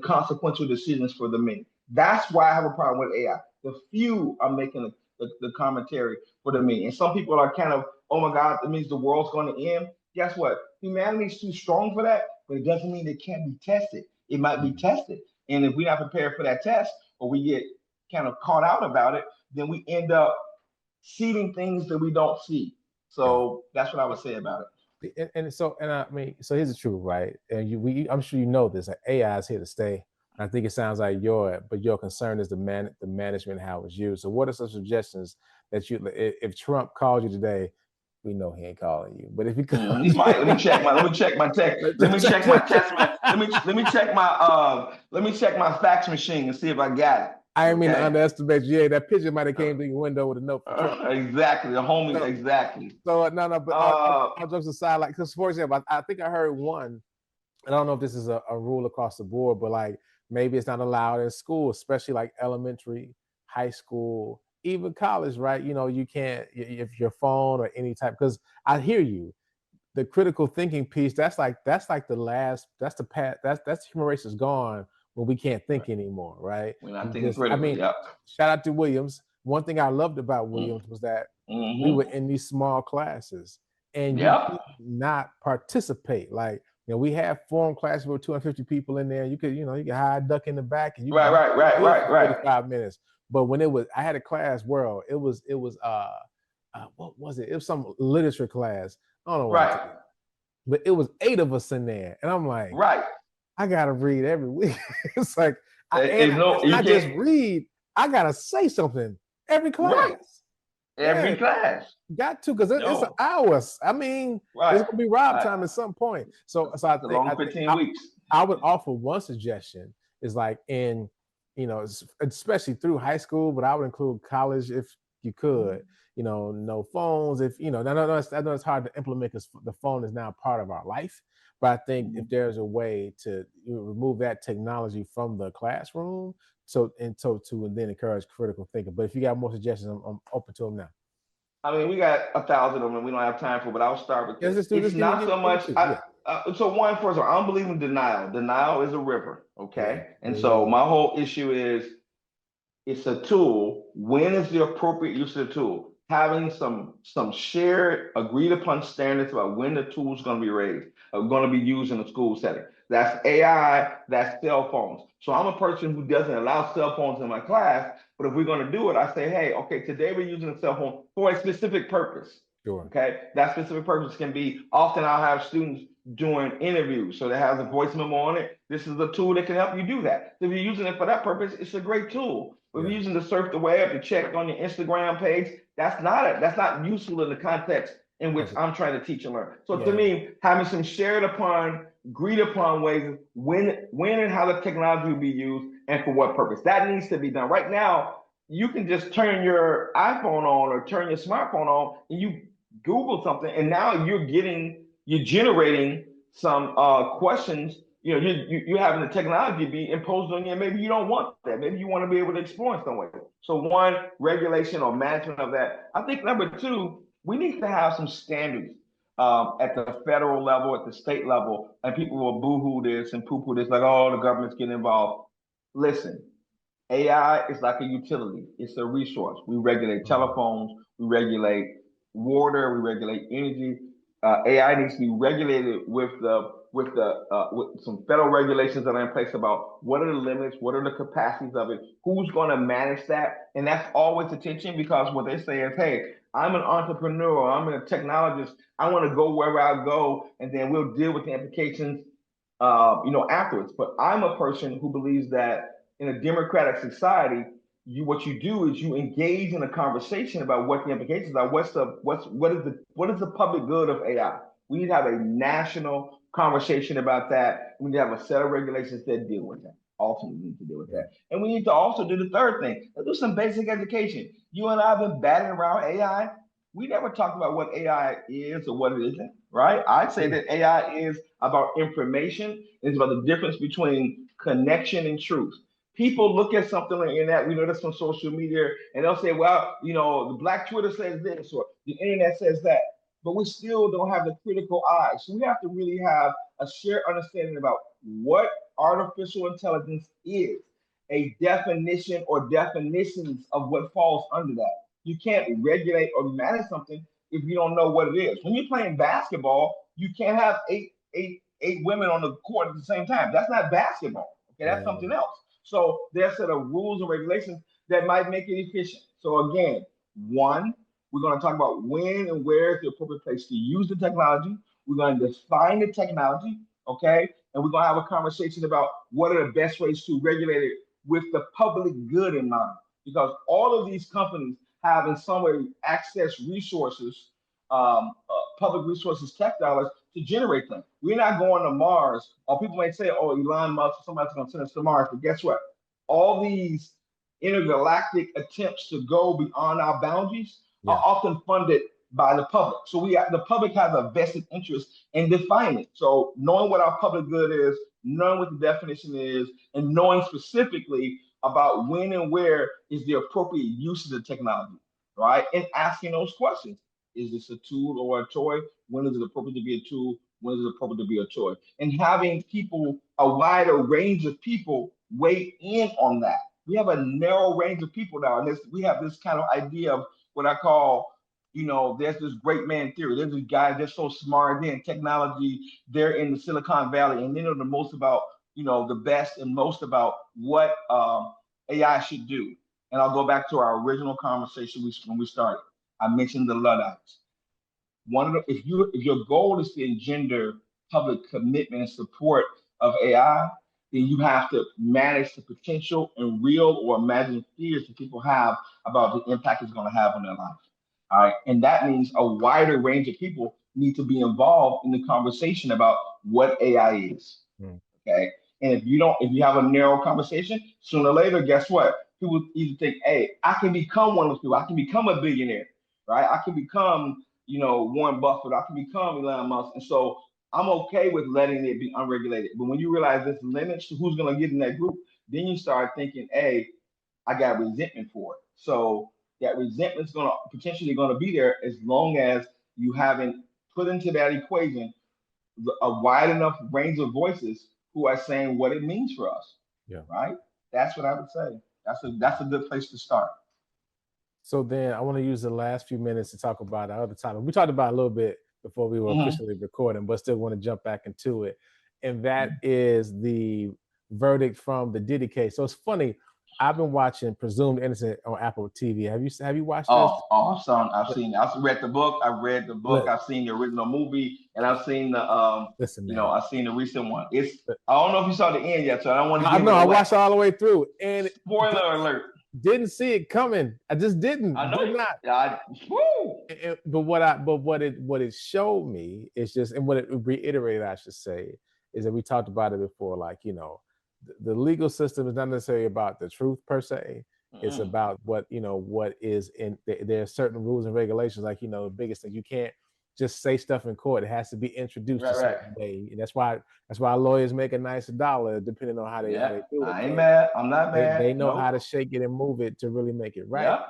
consequential decisions for the many. That's why I have a problem with AI. The few are making the commentary for the many. And some people are kind of, oh my God, it means the world's going to end. Guess what? Humanity's too strong for that, but it doesn't mean it can't be tested. It might be tested. And if we're not prepared for that test, or we get kind of caught out about it, then we end up seeing things that we don't see. So that's what I would say about it. And I mean, so here's the truth, right? And I'm sure you know this. Like, AI is here to stay. I think it sounds like your concern is the management, how it's used. So what are some suggestions that if Trump called you today? We know he ain't calling you, but if he calls, he might. Let me check my text. Let me check my test. Let me check my fax machine and see if I got it. I didn't mean to underestimate you. Yeah, that picture might have came to your window with a note. Exactly, the homie. So, exactly. So no, but all jokes aside, like, because for example, I think I heard one. I don't know if this is a rule across the board, but like maybe it's not allowed in school, especially like elementary, high school, even college, right? You know, you can't if your phone or any type. Because I hear you, the critical thinking piece. That's like the last. That's the path. That's human race is gone when we can't think anymore, right? We're not thinking critically. I mean, shout out to Williams. One thing I loved about Williams was that we were in these small classes and you could not participate. Like, you know, we have forum classes with 250 people in there. You could hide, duck in the back, and you right. 45 minutes. But when I had a class, what was it? It was some literature class. I don't know what but it was 8 of us in there, and I'm like, I gotta read every week. It's like I just read. I gotta say something every class. Every class. Got to, because it's hours. I mean, it's gonna be Rob time at some point. So I think long 15 weeks. I would offer one suggestion is like especially through high school, but I would include college if you could. No phones. If I know it's hard to implement because the phone is now part of our life. But I think if there's a way to remove that technology from the classroom, to then encourage critical thinking. But if you got more suggestions, I'm open to them now. I mean, we got 1,000 of them, and we don't have time for. But I'll start with this. It's not so much. So one, first of all, I don't believe in denial. Denial is a river, okay? And so my whole issue is, it's a tool. When is the appropriate use of the tool? Having some shared, agreed upon standards about when the tool is going to be raised, going to be used in a school setting. That's AI, that's cell phones. So I'm a person who doesn't allow cell phones in my class, but if we're going to do it, I say, hey, okay, today we're using a cell phone for a specific purpose. Sure. Okay, that specific purpose can be, often I'll have students doing interviews, so they have a voice memo on it. This is a tool that can help you do that. So if you're using it for that purpose, it's a great tool. If you're using to surf the web, to check on your Instagram page, that's not useful in the context in which I'm trying to teach and learn. So to me, having some agreed upon ways when and how the technology will be used and for what purpose, that needs to be done. Right now, you can just turn your iPhone on or turn your smartphone on and you Google something, and now you're generating some questions. You're having the technology be imposed on you, and maybe you don't want that. Maybe you want to be able to explore in some way. So one, regulation or management of that. I think number two, we need to have some standards at the federal level, at the state level, and people will boo-hoo this and poo-poo this, like, oh, the government's getting involved. Listen, AI is like a utility. It's a resource. We regulate telephones, we regulate water, we regulate energy. AI needs to be regulated with some federal regulations that are in place about what are the limits, what are the capacities of it, who's going to manage that, and that's always attention, because what they say is, hey, I'm an entrepreneur, I'm a technologist, I want to go wherever I go, and then we'll deal with the implications, afterwards. But I'm a person who believes that in a democratic society, what you do is you engage in a conversation about what the implications are. What is the public good of AI? We need to have a national conversation about that. We need to have a set of regulations that deal with that. Ultimately, we need to deal with that. And we need to also do the third thing. Let's do some basic education. You and I have been batting around AI. We never talked about what AI is or what it isn't, right? I'd say that AI is about information. It's about the difference between connection and truth. People look at something on the internet, we know this on social media, and they'll say, well, the Black Twitter says this or the internet says that, but we still don't have the critical eye. So we have to really have a shared understanding about what artificial intelligence is, a definition or definitions of what falls under that. You can't regulate or manage something if you don't know what it is. When you're playing basketball, you can't have eight women on the court at the same time. That's not basketball. Okay, that's something else. So there's a set of rules and regulations that might make it efficient. So again, one, we're going to talk about when and where is the appropriate place to use the technology. We're going to define the technology, okay? And we're going to have a conversation about what are the best ways to regulate it with the public good in mind. Because all of these companies have in some way access resources, public resources, tech dollars to generate them. We're not going to Mars, or people may say, oh, Elon Musk, somebody's going to send us to Mars. But guess what? All these intergalactic attempts to go beyond our boundaries are often funded by the public. So the public has a vested interest in defining it. So knowing what our public good is, knowing what the definition is, and knowing specifically about when and where is the appropriate use of the technology, right? And asking those questions. Is this a tool or a toy? When is it appropriate to be a tool? When is it appropriate to be a toy? And having people, a wider range of people weigh in on that. We have a narrow range of people now, and we have this kind of idea of what I call, there's this great man theory. There's this guy that's so smart, they're in technology, they're in the Silicon Valley, and they know the most about, the best and most about what AI should do. And I'll go back to our original conversation when we started. I mentioned the Luddites. If your goal is to engender public commitment and support of AI, then you have to manage the potential and real or imagined fears that people have about the impact it's going to have on their life. All right. And that means a wider range of people need to be involved in the conversation about what AI is. Okay. And if you have a narrow conversation, sooner or later, guess what? People either think, hey, I can become one of those people. I can become a billionaire, right? I can become, Warren Buffett. I can become Elon Musk. And so I'm okay with letting it be unregulated. But when you realize there's limits to who's going to get in that group, then you start thinking, hey, I got resentment for it. So that resentment's potentially going to be there as long as you haven't put into that equation a wide enough range of voices who are saying what it means for us. Yeah. Right? That's what I would say. That's a good place to start. So then I want to use the last few minutes to talk about our other topic. We talked about a little bit before we were officially recording, but still want to jump back into it. And that is the verdict from the Diddy case. So it's funny. I've been watching Presumed Innocent on Apple TV. Have you watched this? I've seen. I've read the book. I've seen the original movie, and I've seen the I've seen the recent one. I don't know if you saw the end yet, so I don't want to. I watched all the way through, and spoiler alert. Didn't see it coming. I just didn't. I know. Did not. But what it showed me is just, and what it reiterated, I should say, is that we talked about it before. Like, the legal system is not necessarily about the truth per se. It's about what is in. There are certain rules and regulations. Like, the biggest thing, you can't just say stuff in court. It has to be introduced a certain way, and that's why lawyers make a nice dollar depending on how they do it. I ain't mad. I'm not mad. They know how to shake it and move it to really make it right. Yep.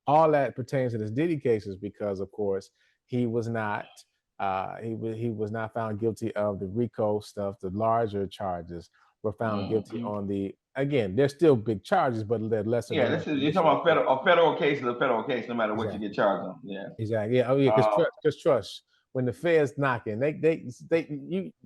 All that pertains to this Diddy cases because, of course, he was not he was not found guilty of the RICO stuff. The larger charges were found guilty on the. Again, they're still big charges, but they're lesser. Yeah, you're talking about a federal case is a federal case, no matter what you get charged on. Yeah, exactly. Yeah, because trust. When the Fed's knocking, they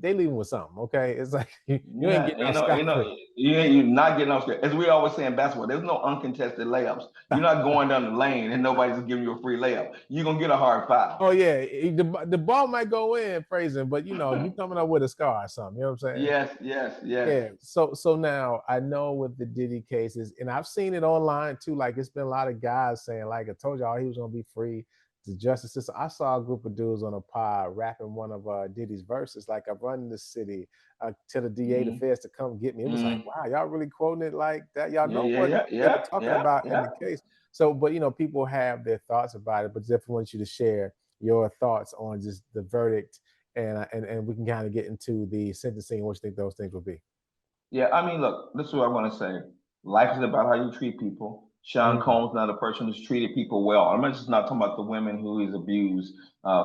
leave them with something. Okay, it's like you ain't getting you're not getting off. As we always say in basketball, there's no uncontested layups. You're not going down the lane and nobody's giving you a free layup. You're gonna get a hard foul. Oh yeah, the ball might go in, phrasing, but you coming up with a scar or something. You know what I'm saying? Yes. Yeah. So now I know with the Diddy cases, and I've seen it online too. Like it's been a lot of guys saying, like I told y'all, he was gonna be free. the justice system. I saw a group of dudes on a pod rapping one of Diddy's verses, like, "I run this city, tell the DA, the feds to come get me." It was like, wow, y'all really quoting it like that? Y'all know what they were talking about in the case. So, but people have their thoughts about it, but definitely want you to share your thoughts on just the verdict, and we can kind of get into the sentencing and what you think those things will be. Yeah, I mean, look, this is what I want to say. Life is about how you treat people. Sean Combs is not a person who's treated people well. I'm just not talking about the women who he's abused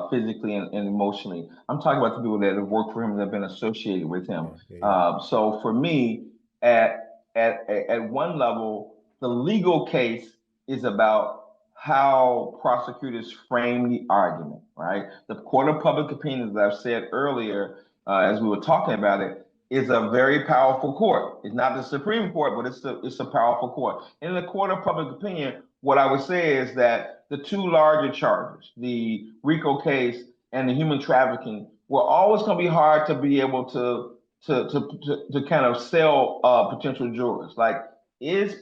physically and emotionally. I'm talking about the people that have worked for him that have been associated with him. So for me, at one level, the legal case is about how prosecutors frame the argument, right? The court of public opinion, as I've said earlier, as we were talking about it, is a very powerful court. It's not the Supreme Court, but it's a powerful court. In the court of public opinion, what I would say is that the two larger charges, the RICO case and the human trafficking, were always going to be hard to be able to kind of sell potential jurors. Like, is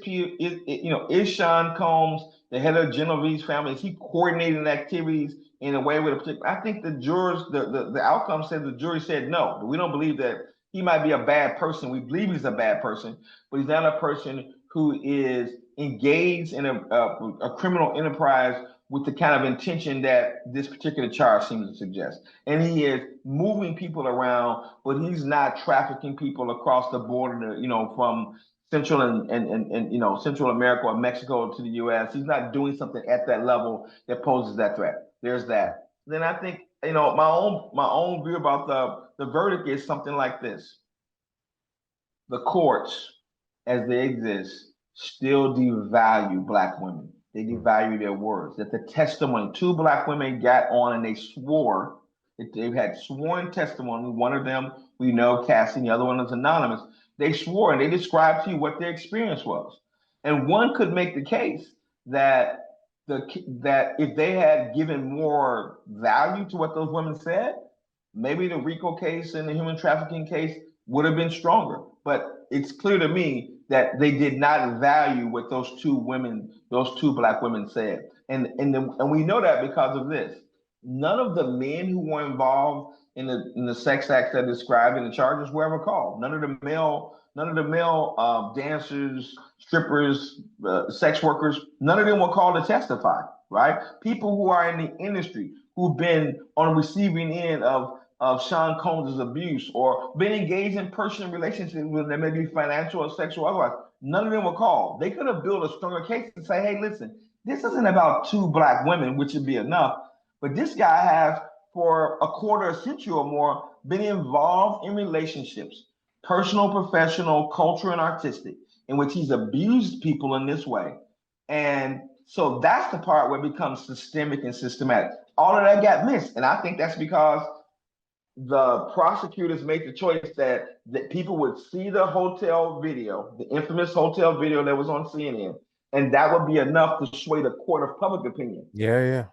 Sean Combs the head of Genevieve's family? Is he coordinating activities in a way with a particular? I think the jurors, the outcome said the jury said no. We don't believe that he might be a bad person. We believe he's a bad person, but he's not a person who is engaged in a criminal enterprise with the kind of intention that this particular charge seems to suggest. And he is moving people around, but he's not trafficking people across the border, from Central and Central America or Mexico to the U.S. He's not doing something at that level that poses that threat. There's that. Then I think my own view about the verdict is something like this: the courts, as they exist, still devalue Black women. They devalue their words. That the testimony, 2 Black women got on and they swore that they had sworn testimony. One of them we know, Cassie, the other one is anonymous. They swore and they described to you what their experience was. And one could make the case that if they had given more value to what those women said, maybe the RICO case and the human trafficking case would have been stronger. But it's clear to me that they did not value what those 2 Black women said. And we know that because of this. None of the men who were involved in the sex acts that are described in the charges were ever called. None of the male dancers, strippers, sex workers, none of them were called to testify, right? People who are in the industry, who've been on the receiving end of Sean Combs' abuse or been engaged in personal relationships with them, maybe financial or sexual otherwise, none of them were called. They could have built a stronger case and say, hey, listen, this isn't about 2 Black women, which would be enough, but this guy has, for a quarter century or more, been involved in relationships, personal, professional, cultural, and artistic, in which he's abused people in this way. And so that's the part where it becomes systemic and systematic. All of that got missed. And I think that's because the prosecutors made the choice that people would see the hotel video, the infamous hotel video that was on CNN, and that would be enough to sway the court of public opinion. Yeah.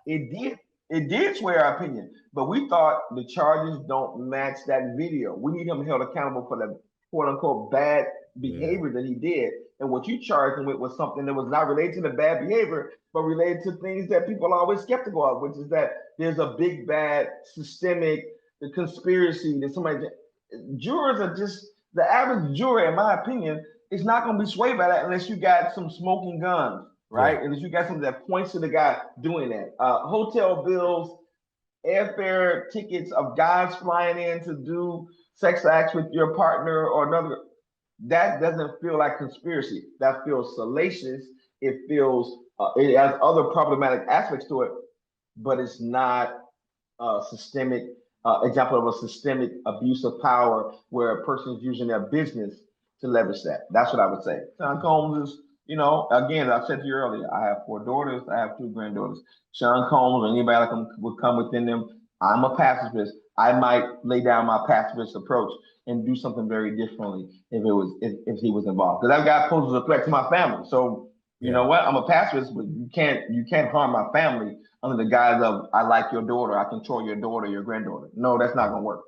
It did sway our opinion, but we thought the charges don't match that video. We need him held accountable for the quote unquote bad behavior that he did. And what you charged him with was something that was not related to the bad behavior, but related to things that people are always skeptical of, which is that there's a big, bad, systemic, the conspiracy that somebody. Jurors are just, the average juror, in my opinion, is not going to be swayed by that unless you got some smoking guns. Right? Unless you got something that points to the guy doing that. Hotel bills, airfare tickets of guys flying in to do sex acts with your partner or another, that doesn't feel like conspiracy. That feels salacious. It feels, it has other problematic aspects to it, but it's not a systemic example of a systemic abuse of power where a person is using their business to leverage that. That's what I would say. Sean Combs is, again, I said to you earlier, I have 4 daughters, I have 2 granddaughters. Sean Combs or anybody that would come within them, I'm a pacifist. I might lay down my pacifist approach and do something very differently if he was involved. Because that guy poses a threat to my family. So you know what? I'm a pacifist, but you can't harm my family under the guise of I like your daughter, I control your daughter, your granddaughter. No, that's not gonna work.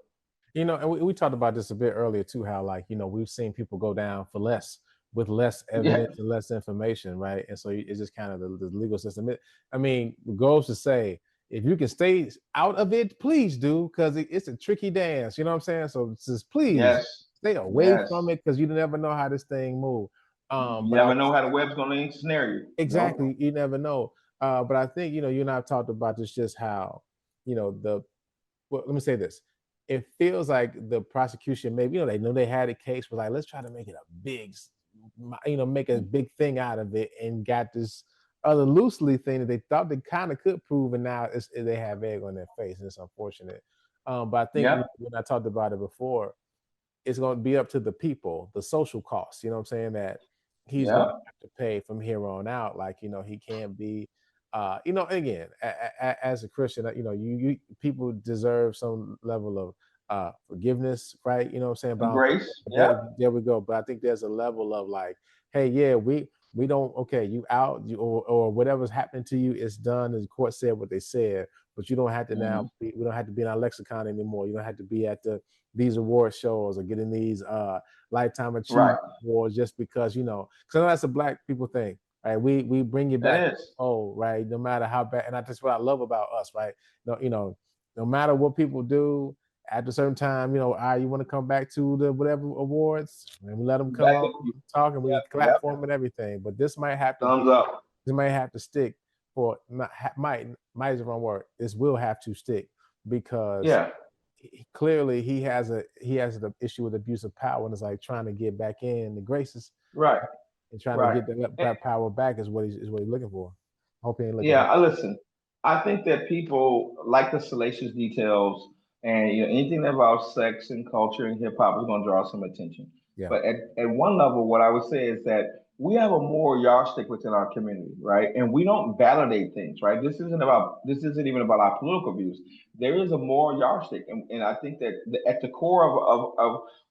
And we talked about this a bit earlier too, how we've seen people go down for less with less evidence and less information, right? And so it's just kind of the legal system. It goes to say, if you can stay out of it, please do, because it's a tricky dance. You know what I'm saying? So just please Yes. stay away Yes. from it, because you never know how this thing moves. You But never know how the web's going to ensnare you. exactly, Nope. you never know. But I think, you and I have talked about this, just how, well, let me say this. It feels like the prosecution, maybe, they know they had a case, was like, let's try to make it a big, make a big thing out of it, and got this other loosely thing that they thought they kind of could prove, and now they have egg on their face, and it's unfortunate. But I think, Yep. when I talked about it before, it's going to be up to the people, the social costs, you know what I'm saying, that he's going to Yep. have to pay from here on out. Like, he can't be, again, as a Christian, you people deserve some level of forgiveness, right? You know what I'm saying? But I don't think Grace. Yep. there we go. But I think there's a level of like, hey, yeah, we don't, okay, you out, or whatever's happening to you is done. And the court said what they said, but you don't have to now. We don't have to be in our lexicon anymore. You don't have to be at these award shows or getting these lifetime achievement awards just because, because that's a Black people thing, right? We bring you back, right? No matter how bad, and that's what I love about us, right? No matter what people do, at a certain time, you want to come back to the whatever awards, and we let them come on, talk, and we clap for them and everything. But this might have to Thumbs up. This might have to stick for might is the wrong word. This will have to stick, because clearly he has an issue with abuse of power, and it's like trying to get back in the graces, right, and trying to get that power back is what he's looking for. Hope he ain't looking. Yeah, listen. I think that people like the salacious details, and anything about sex and culture and hip hop is going to draw some attention. Yeah. But at one level, what I would say is that we have a moral yardstick within our community, right? And we don't validate things, right? This isn't even about our political views. There is a moral yardstick, and I think that at the core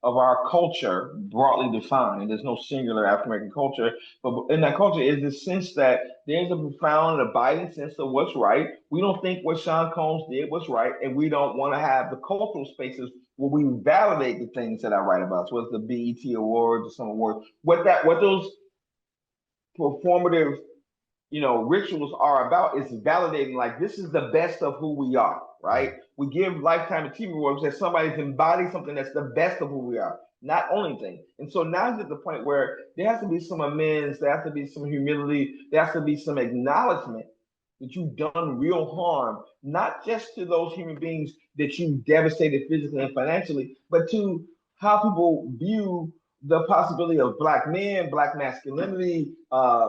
of our culture, broadly defined, and there's no singular African American culture, but in that culture is this sense that there's a profound and abiding sense of what's right. We don't think what Sean Combs did was right, and we don't want to have the cultural spaces where we validate the things that I write about. So it's the BET Awards or some awards. What those performative, rituals are about is validating, like, this is the best of who we are, right? We give Lifetime Achievement Awards that somebody's embodied something that's the best of who we are, not only thing. And so now it's at the point where there has to be some amends, there has to be some humility, there has to be some acknowledgement that you've done real harm, not just to those human beings that you devastated physically and financially, but to how people view the possibility of Black men, Black masculinity,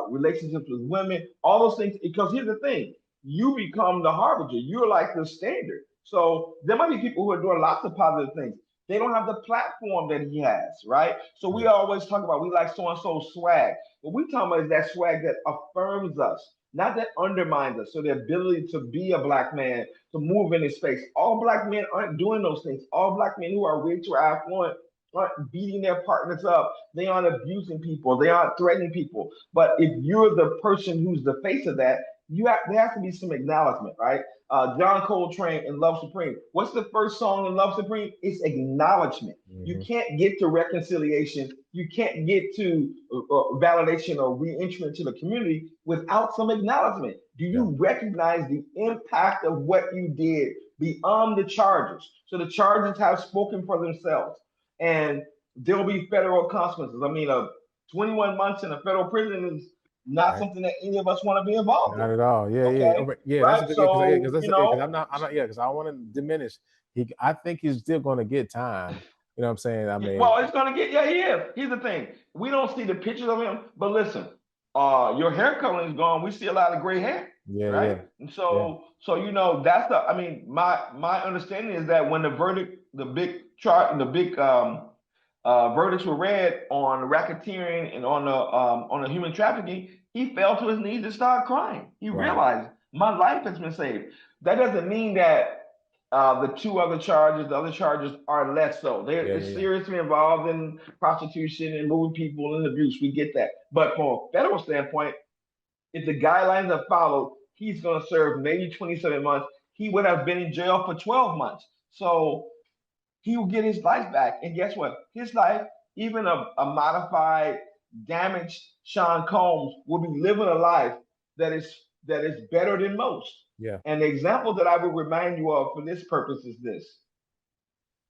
relationships with women, all those things. Because here's the thing, you become the harbinger. You're like the standard. So there might be people who are doing lots of positive things. They don't have the platform that he has, right? So we always talk about, we like so-and-so swag. What we talking about is that swag that affirms us, not that undermines us. So the ability to be a Black man, to move in this space. All Black men aren't doing those things. All Black men who are rich or affluent aren't beating their partners up. They aren't abusing people. They aren't threatening people. But if you're the person who's the face of that, there has to be some acknowledgement, right? John Coltrane in Love Supreme. What's the first song in Love Supreme? It's acknowledgement. You can't get to reconciliation. You can't get to validation or re-entry into the community without some acknowledgement. Do you recognize the impact of what you did beyond the charges? So the charges have spoken for themselves, and there'll be federal consequences. I mean, 21 months in a federal prison is not something that any of us want to be involved in. Not at all. Yeah, okay? yeah. Right? That's a So, good, because I'm not, because I don't want to diminish. I think he's still going to get time. You know what I'm saying? I mean, well, it's going to get, he is. Here's the thing. We don't see the pictures of him, but listen, your hair coloring is gone. We see a lot of gray hair. Right? And so, that's my understanding is that when the verdict, the big verdicts were read on racketeering and on the human trafficking, he fell to his knees and started crying. He realized, my life has been saved. That doesn't mean that the two other charges, the other charges, are less so. They're seriously involved in prostitution and moving people and abuse. We get that. But from a federal standpoint, if the guidelines are followed, he's going to serve maybe 27 months. He would have been in jail for 12 months. So he will get his life back. And guess what? His life, even a modified, damaged Sean Combs, will be living a life that is better than most. Yeah. And the example that I will remind you of for this purpose is this: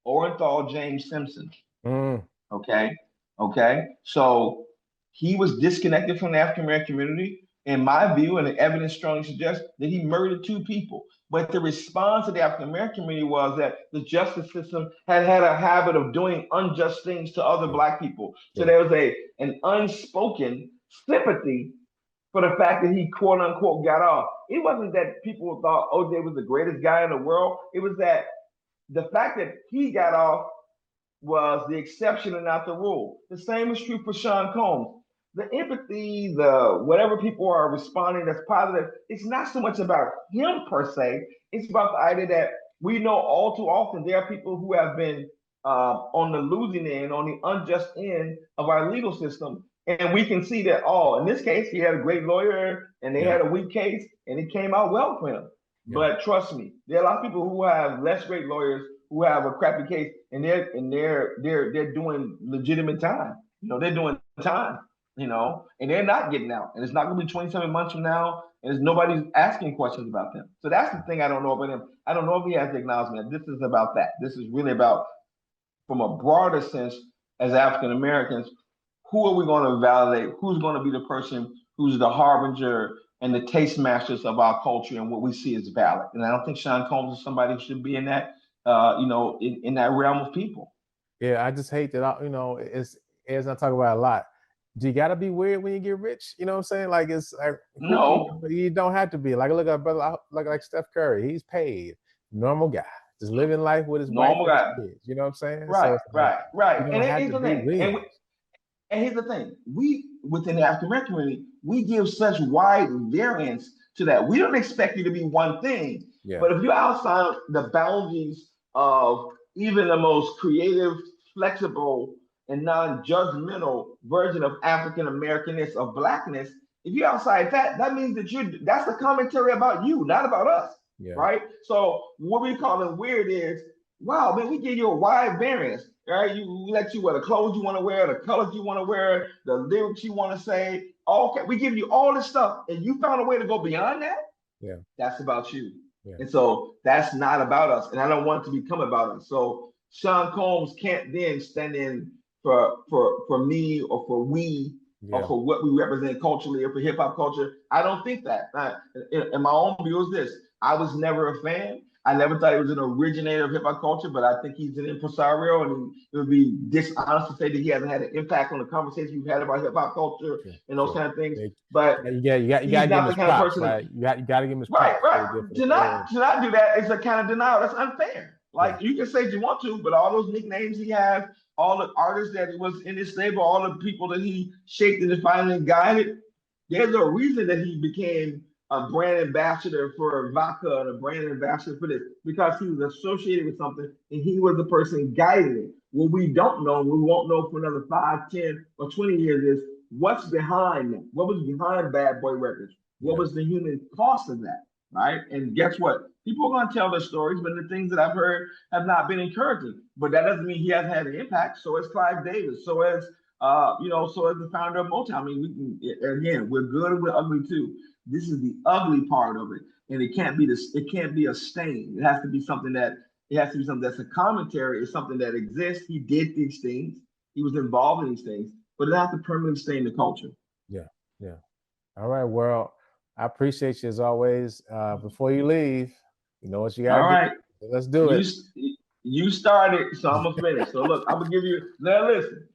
Orenthal James Simpson. Mm. Okay. Okay. So he was disconnected from the African American community. In my view, and the evidence strongly suggests that he murdered two people. But the response of the African American community was that the justice system had a habit of doing unjust things to other Black people. So Yeah. there was an unspoken sympathy for the fact that he quote unquote got off. It wasn't that people thought OJ was the greatest guy in the world. It was that the fact that he got off was the exception and not the rule. The same is true for Sean Combs. The empathy, the whatever people are responding that's positive, it's not so much about him per se. It's about the idea that we know all too often there are people who have been on the losing end, on the unjust end of our legal system. And we can see that, oh, in this case, he had a great lawyer and they had a weak case and it came out well for him. Yeah. But trust me, there are a lot of people who have less great lawyers who have a crappy case and they're doing legitimate time. You know, they're doing time, you know, and they're not getting out. And it's not gonna be 27 months from now, and there's nobody's asking questions about them. So that's the thing I don't know about him. I don't know if he has the acknowledgement. This is about that. This is really about, from a broader sense, as African Americans, who are we going to validate? Who's going to be the person who's the harbinger and the taste masters of our culture and what we see as valid? And I don't think Sean Combs is somebody who should be in that, in that realm of people. Yeah, I just hate that. You know, it's as I talk about a lot. Do you got to be weird when you get rich? You know what I'm saying? Like it's like no, you don't have to be. Like look at brother, like Steph Curry. He's paid, normal guy, just living life with his wife and his kids. You know what I'm saying? Right, so like, right. You don't have to be weird. And here's the thing: we within the African American community, we give such wide variance to that. We don't expect you to be one thing, but if you're outside the boundaries of even the most creative, flexible, and non-judgmental version of African Americanness, of Blackness, if you're outside that, that means that that's a commentary about you, not about us, right? So what we call it weird is, wow, man, we give you a wide variance. Right, we let you wear the clothes you want to wear, the colors you want to wear, the lyrics you want to say. Okay, we give you all this stuff, and you found a way to go beyond that. Yeah, that's about you, and so that's not about us. And I don't want it to become about us. So Sean Combs can't then stand in for me or for we or for what we represent culturally or for hip hop culture. I don't think that. In my own view is this: I was never a fan. I never thought he was an originator of hip hop culture, but I think he's an impresario, and it would be dishonest to say that he hasn't had an impact on the conversations we've had about hip hop culture and those kind of things. But you got to give him his props, right? You got to give him his props. Right. To not do that is a kind of denial. That's unfair. Like you can say what you want to, but all those nicknames he has, all the artists that was in his stable, all the people that he shaped and defined and guided, there's a reason that he became a brand ambassador for vodka and a brand ambassador for this, because he was associated with something and he was the person guiding it. What we don't know, we won't know for another 5, 10, or 20 years is what's behind it. What was behind Bad Boy Records? What was the human cost of that, right? And guess what? People are going to tell their stories, but the things that I've heard have not been encouraging. But that doesn't mean he hasn't had an impact. So has Clive Davis. So has, so as the founder of Motown. I mean, again, we're good and we're ugly too. This is the ugly part of it, and it can't be this. It can't be a stain. It has to be something that's a commentary. It's something that exists. He did these things. He was involved in these things, but it has to permanently stain the culture. Yeah. All right, well, I appreciate you as always. Before you leave, you know what you got to do. All right, let's do it. You started, so I'm gonna finish. So look, I'm gonna give you. Now listen.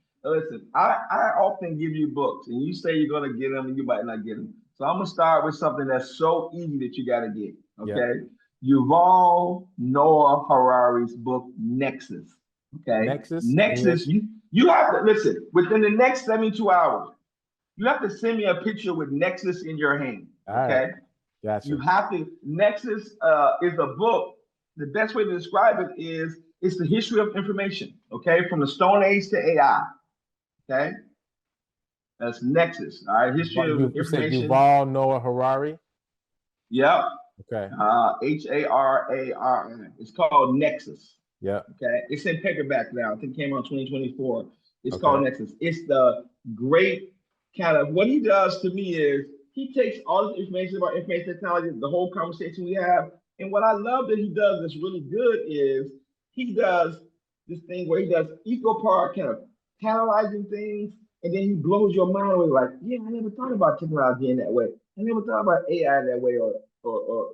I often give you books, and you say you're gonna get them, and you might not get them. So I'm gonna start with something that's so easy that you gotta get. Okay, Yuval Noah Harari's book Nexus. Okay, Nexus. You have to listen within the next 72 hours. You have to send me a picture with Nexus in your hand. Okay, gotcha. You have to. Nexus is a book. The best way to describe it is it's the history of information. Okay, from the Stone Age to AI. Okay. That's Nexus. All right. History of information. You said Yuval Noah Harari? Yep. Okay. Harari. It's called Nexus. Yeah. Okay. It's in paperback now. I think it came out 2024. It's called Nexus. It's the great kind of, what he does to me is he takes all this information about information technology, the whole conversation we have, and what I love that he does that's really good is he does this thing where he does equal part kind of analyzing things, and then he blows your mind away like, yeah, I never thought about technology in that way. I never thought about AI in that way, or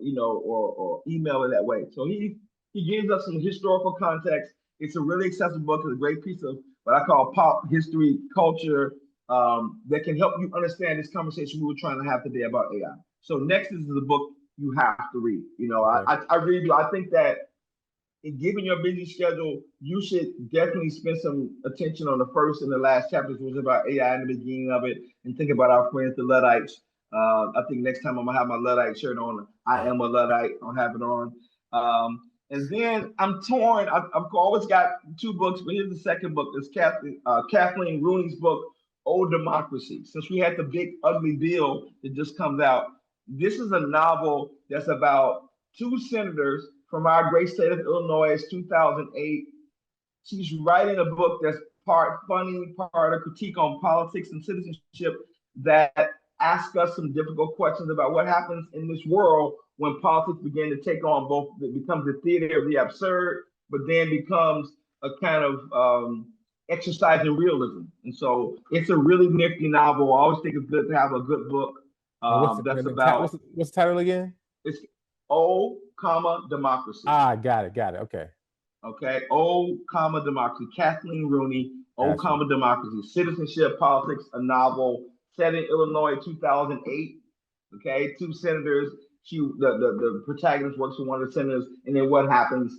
email in that way. So he gives us some historical context. It's a really accessible book. It's a great piece of what I call pop history culture that can help you understand this conversation we were trying to have today about AI. So Nexus is a book you have to read. I really do. I think that given your busy schedule, you should definitely spend some attention on the first and the last chapters, which was about AI in the beginning of it, and think about our friends, the Luddites. I think next time I'm gonna have my Luddite shirt on. I am a Luddite. I'll have it on. And then I'm torn. I've always got two books, but here's the second book. It's Kathleen Rooney's book, Old Democracy. Since we had the big ugly bill that just comes out, this is a novel that's about two senators from our great state of Illinois. It's 2008. She's writing a book that's part funny, part a critique on politics and citizenship that asks us some difficult questions about what happens in this world when politics begin to take on both. It becomes the theater of the absurd, but then becomes a kind of exercise in realism. And so it's a really nifty novel. I always think it's good to have a good book. What's the title again? It's O, Democracy. Got it. Okay. Okay. O, Democracy. Kathleen Rooney, O, Democracy. Citizenship, Politics, a novel set in Illinois, 2008. Okay. Two senators. The protagonist works with one of the senators, and then what happens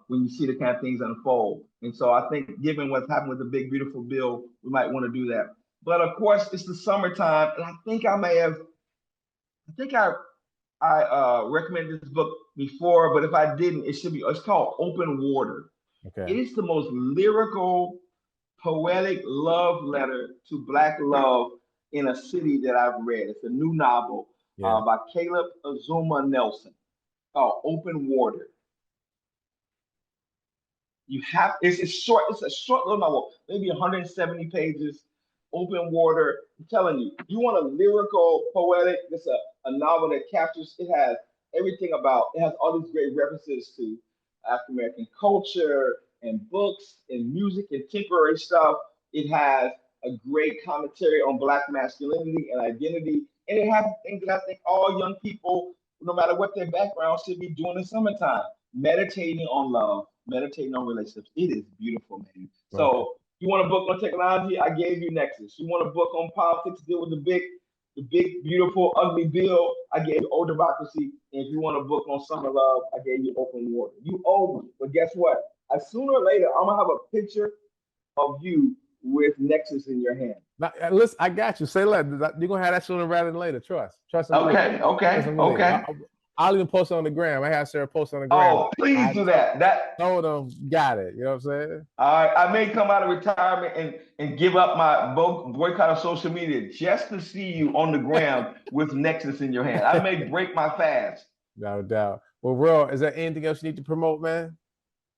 when you see the kind of things unfold. And so I think, given what's happened with the big, beautiful bill, we might want to do that. But of course, it's the summertime, and I think I recommended this book before, but if I didn't, it's called Open Water. Okay. It is the most lyrical, poetic love letter to Black love in a city that I've read. It's a new novel by Caleb Azuma Nelson called Open Water. It's a short little novel, maybe 170 pages. Open Water. I'm telling you, you want a lyrical, poetic, it's a novel that captures, it has all these great references to African American culture and books and music and temporary stuff. It has a great commentary on Black masculinity and identity. And it has things that I think all young people, no matter what their background, should be doing in summertime. Meditating on love, meditating on relationships. It is beautiful, man. Right. So you want a book on technology? I gave you Nexus. You want a book on politics, deal with the big, beautiful, ugly bill? I gave you Old Democracy. And if you want a book on summer love, I gave you Open Water. You owe me. But guess what? Sooner or later, I'm gonna have a picture of you with Nexus in your hand. Now, listen, I got you. Say less. You're gonna have that sooner rather than later. Trust me. Okay. I'll even post it on the gram. I have Sarah post on the gram. Oh, please do that. Told them, got it. You know what I'm saying? All right. I may come out of retirement and give up my boycott of social media just to see you on the gram with Nexus in your hand. I may break my fast. No doubt. Well, Ro, is there anything else you need to promote, man?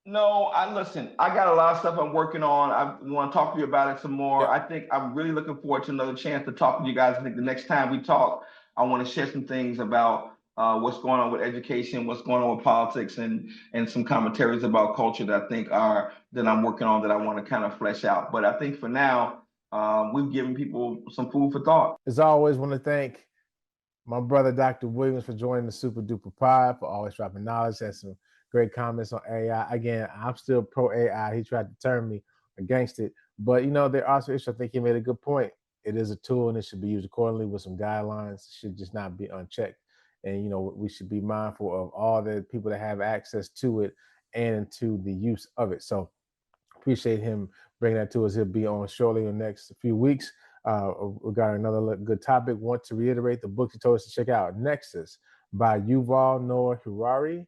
No, listen, I got a lot of stuff I'm working on. I want to talk to you about it some more. Yeah. I think I'm really looking forward to another chance to talk to you guys. I think the next time we talk, I want to share some things about what's going on with education, what's going on with politics, and some commentaries about culture that I think that I'm working on that I want to kind of flesh out. But I think for now, we've given people some food for thought. As always, want to thank my brother, Dr. Williams, for joining the Super Duper Pod, for always dropping knowledge, and some great comments on AI. Again, I'm still pro AI. He tried to turn me against it. But, there are also issues. I think he made a good point. It is a tool and it should be used accordingly with some guidelines. It should just not be unchecked. And, we should be mindful of all the people that have access to it and to the use of it. So appreciate him bringing that to us. He'll be on shortly in the next few weeks regarding another good topic. Want to reiterate the book he told us to check out: Nexus by Yuval Noah Harari,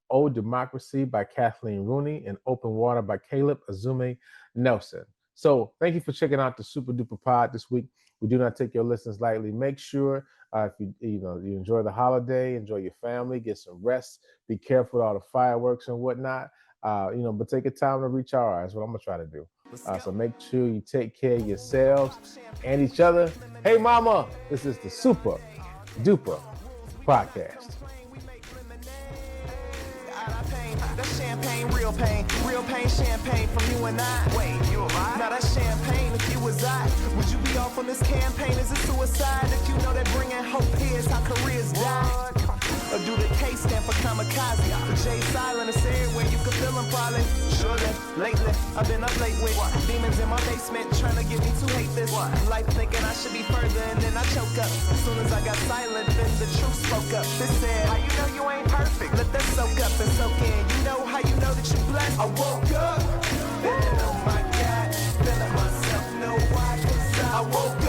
Old Democracy by Kathleen Rooney, and Open Water by Caleb Azuma Nelson. So thank you for checking out the Super Duper Pod this week. We do not take your listens lightly. Make sure if you enjoy the holiday, enjoy your family, get some rest, be careful with all the fireworks and whatnot. But take a time to recharge. That's what I'm gonna try to do. So make sure you take care of yourselves and each other. Hey, mama, this is the Super Duper Podcast. That's champagne, real pain, champagne from you and I. Wait, you and I? Now that's champagne if you was I. Would you be off on this campaign? Is it suicide? If you know that bringing hope here is how careers die. Or do the K stand for kamikaze? The J silent is everywhere, you can feel them probably. Surely, lately, I've been up late with demons in my basement trying to get me to hate this. Life thinking I should be further and then I choke up. As soon as I got silent, then the truth spoke up. This said, how you know you ain't perfect? Let that soak up and soak in. You know how you know that you blessed? I woke up, feeling oh my God, feeling myself, know why? 'Cause I woke